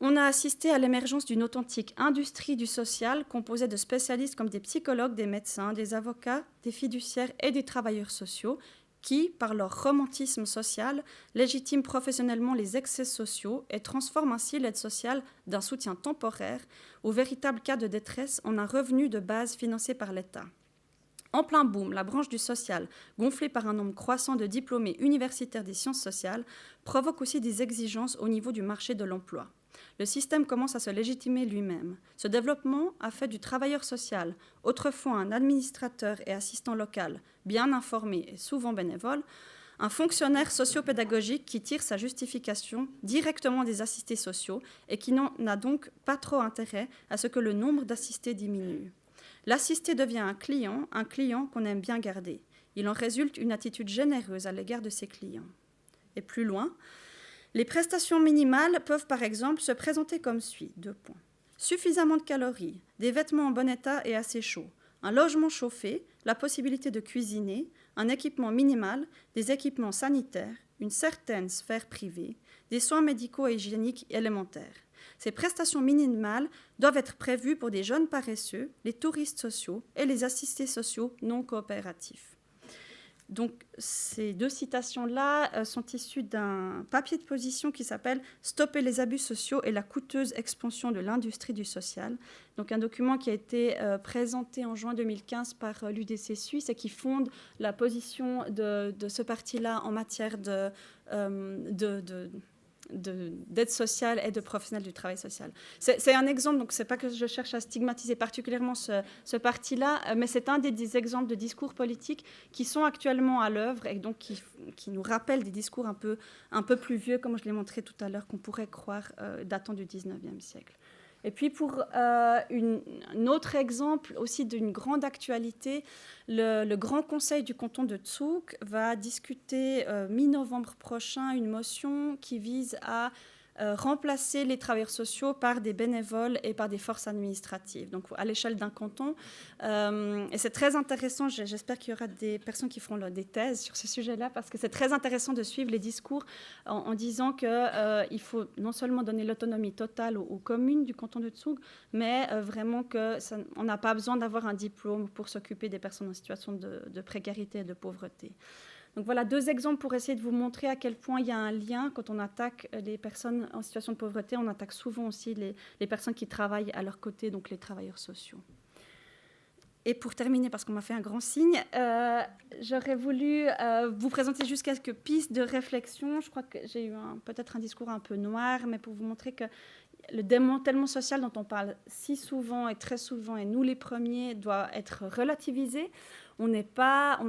On a assisté à l'émergence d'une authentique industrie du social composée de spécialistes comme des psychologues, des médecins, des avocats, des fiduciaires et des travailleurs sociaux qui, par leur romantisme social, légitiment professionnellement les excès sociaux et transforment ainsi l'aide sociale d'un soutien temporaire au véritable cas de détresse en un revenu de base financé par l'État. En plein boom, la branche du social, gonflée par un nombre croissant de diplômés universitaires des sciences sociales, provoque aussi des exigences au niveau du marché de l'emploi. Le système commence à se légitimer lui-même. Ce développement a fait du travailleur social, autrefois un administrateur et assistant local, bien informé et souvent bénévole, un fonctionnaire socio-pédagogique qui tire sa justification directement des assistés sociaux et qui n'a donc pas trop intérêt à ce que le nombre d'assistés diminue. L'assisté devient un client qu'on aime bien garder. Il en résulte une attitude généreuse à l'égard de ses clients. Et plus loin, les prestations minimales peuvent par exemple se présenter comme suit, 2 points. Suffisamment de calories, des vêtements en bon état et assez chauds, un logement chauffé, la possibilité de cuisiner, un équipement minimal, des équipements sanitaires, une certaine sphère privée, des soins médicaux et hygiéniques élémentaires. Ces prestations minimales doivent être prévues pour des jeunes paresseux, les touristes sociaux et les assistés sociaux non coopératifs. Donc, ces 2 citations-là sont issues d'un papier de position qui s'appelle « Stopper les abus sociaux et la coûteuse expansion de l'industrie du social ». Donc, un document qui a été présenté en juin 2015 par l'UDC Suisse et qui fonde la position de ce parti-là en matière d'aide sociale et de professionnels du travail social. C'est un exemple, donc ce n'est pas que je cherche à stigmatiser particulièrement ce parti-là, mais c'est un des exemples de discours politiques qui sont actuellement à l'œuvre et donc qui nous rappellent des discours un peu plus vieux, comme je l'ai montré tout à l'heure, qu'on pourrait croire datant du 19e siècle. Et puis pour un autre exemple aussi d'une grande actualité, le Grand Conseil du canton de Zug va discuter mi-novembre prochain une motion qui vise à remplacer les travailleurs sociaux par des bénévoles et par des forces administratives, donc à l'échelle d'un canton. Et c'est très intéressant, j'espère qu'il y aura des personnes qui feront des thèses sur ce sujet-là, parce que c'est très intéressant de suivre les discours en disant qu'il faut non seulement donner l'autonomie totale aux communes du canton de Zug, mais vraiment qu'on n'a pas besoin d'avoir un diplôme pour s'occuper des personnes en situation de précarité et de pauvreté. Donc voilà 2 exemples pour essayer de vous montrer à quel point il y a un lien. Quand on attaque les personnes en situation de pauvreté, on attaque souvent aussi les personnes qui travaillent à leur côté, donc les travailleurs sociaux. Et pour terminer, parce qu'on m'a fait un grand signe, j'aurais voulu vous présenter juste quelques pistes de réflexion. Je crois que j'ai eu peut-être un discours un peu noir, mais pour vous montrer que le démantèlement social dont on parle si souvent et très souvent, et nous les premiers, doit être relativisé. On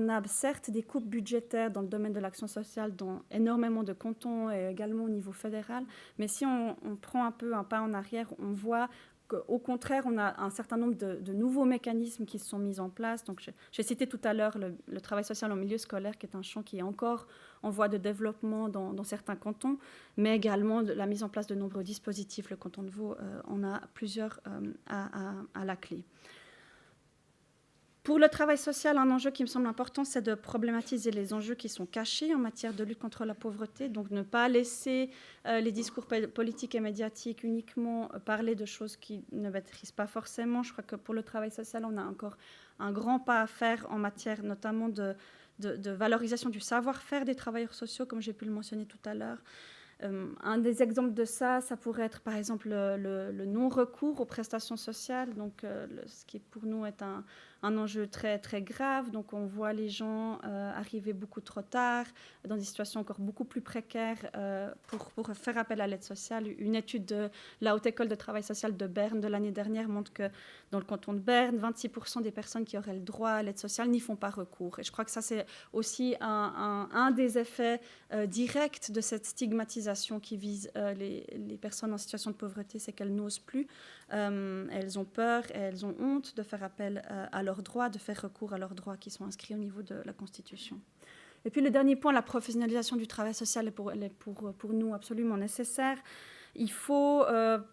a certes des coupes budgétaires dans le domaine de l'action sociale dans énormément de cantons et également au niveau fédéral, mais si on prend un peu un pas en arrière, on voit qu'au contraire, on a un certain nombre de nouveaux mécanismes qui se sont mis en place. Donc, j'ai cité tout à l'heure le travail social en milieu scolaire, qui est un champ qui est encore en voie de développement dans certains cantons, mais également la mise en place de nombreux dispositifs. Le canton de Vaud en a plusieurs à la clé. Pour le travail social, un enjeu qui me semble important, c'est de problématiser les enjeux qui sont cachés en matière de lutte contre la pauvreté. Donc, ne pas laisser les discours politiques et médiatiques uniquement parler de choses qui ne maîtrisent pas forcément. Je crois que pour le travail social, on a encore un grand pas à faire en matière notamment de valorisation du savoir-faire des travailleurs sociaux, comme j'ai pu le mentionner tout à l'heure. Un des exemples de ça pourrait être par exemple le non-recours aux prestations sociales, donc ce qui pour nous est un enjeu très, très grave. Donc on voit les gens arriver beaucoup trop tard, dans des situations encore beaucoup plus précaires pour faire appel à l'aide sociale. Une étude de la Haute École de Travail Social de Berne de l'année dernière montre que dans le canton de Berne, 26% des personnes qui auraient le droit à l'aide sociale n'y font pas recours. Et je crois que ça, c'est aussi un des effets directs de cette stigmatisation qui vise les personnes en situation de pauvreté, c'est qu'elles n'osent plus. Elles ont peur, elles ont honte de faire appel à leurs droits, de faire recours à leurs droits qui sont inscrits au niveau de la Constitution. Et puis le dernier point, la professionnalisation du travail social est pour nous absolument nécessaire. Il faut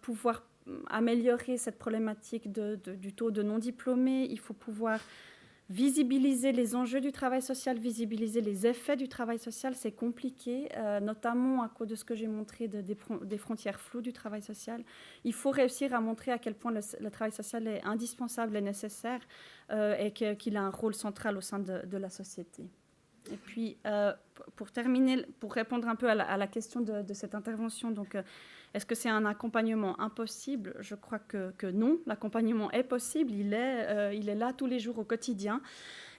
pouvoir améliorer cette problématique du taux de non-diplômés. Il faut pouvoir visibiliser les enjeux du travail social, visibiliser les effets du travail social, c'est compliqué, notamment à cause de ce que j'ai montré des frontières floues du travail social. Il faut réussir à montrer à quel point le travail social est indispensable et nécessaire et qu'il a un rôle central au sein de la société. Et puis, pour terminer, pour répondre un peu à la question de cette intervention, donc, est-ce que c'est un accompagnement impossible ? Je crois que non, l'accompagnement est possible, il est là tous les jours au quotidien.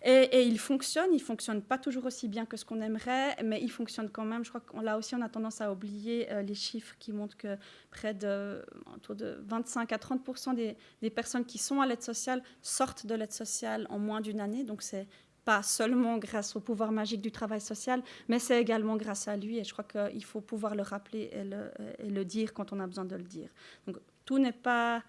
Et il fonctionne pas toujours aussi bien que ce qu'on aimerait, mais il fonctionne quand même. Je crois qu'on là aussi, on a tendance à oublier les chiffres qui montrent que autour de 25 à 30% des personnes qui sont à l'aide sociale sortent de l'aide sociale en moins d'une année. Donc c'est pas seulement grâce au pouvoir magique du travail social, mais c'est également grâce à lui. Et je crois qu'il faut pouvoir le rappeler et le dire quand on a besoin de le dire. Donc tout n'est pas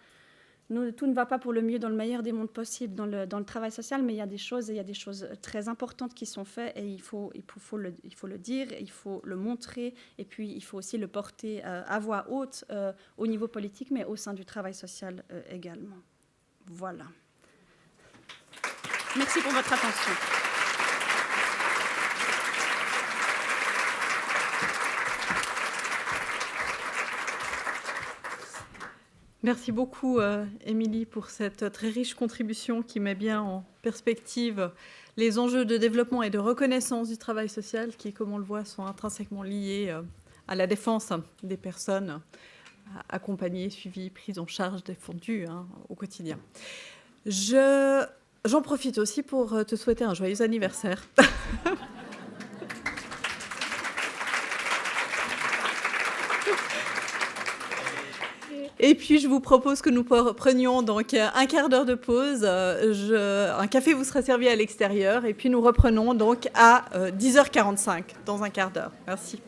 tout ne va pas pour le mieux dans le meilleur des mondes possibles dans le travail social, mais il y a des choses très importantes qui sont faites et il faut le dire, il faut le montrer et puis il faut aussi le porter à voix haute au niveau politique, mais au sein du travail social également. Voilà. Merci pour votre attention. Merci beaucoup, Émilie, pour cette très riche contribution qui met bien en perspective les enjeux de développement et de reconnaissance du travail social qui, comme on le voit, sont intrinsèquement liés à la défense des personnes accompagnées, suivies, prises en charge, défendues au quotidien. J'en profite aussi pour te souhaiter un joyeux anniversaire. Et puis, je vous propose que nous prenions donc un quart d'heure de pause. Un café vous sera servi à l'extérieur. Et puis, nous reprenons donc à 10h45, dans un quart d'heure. Merci.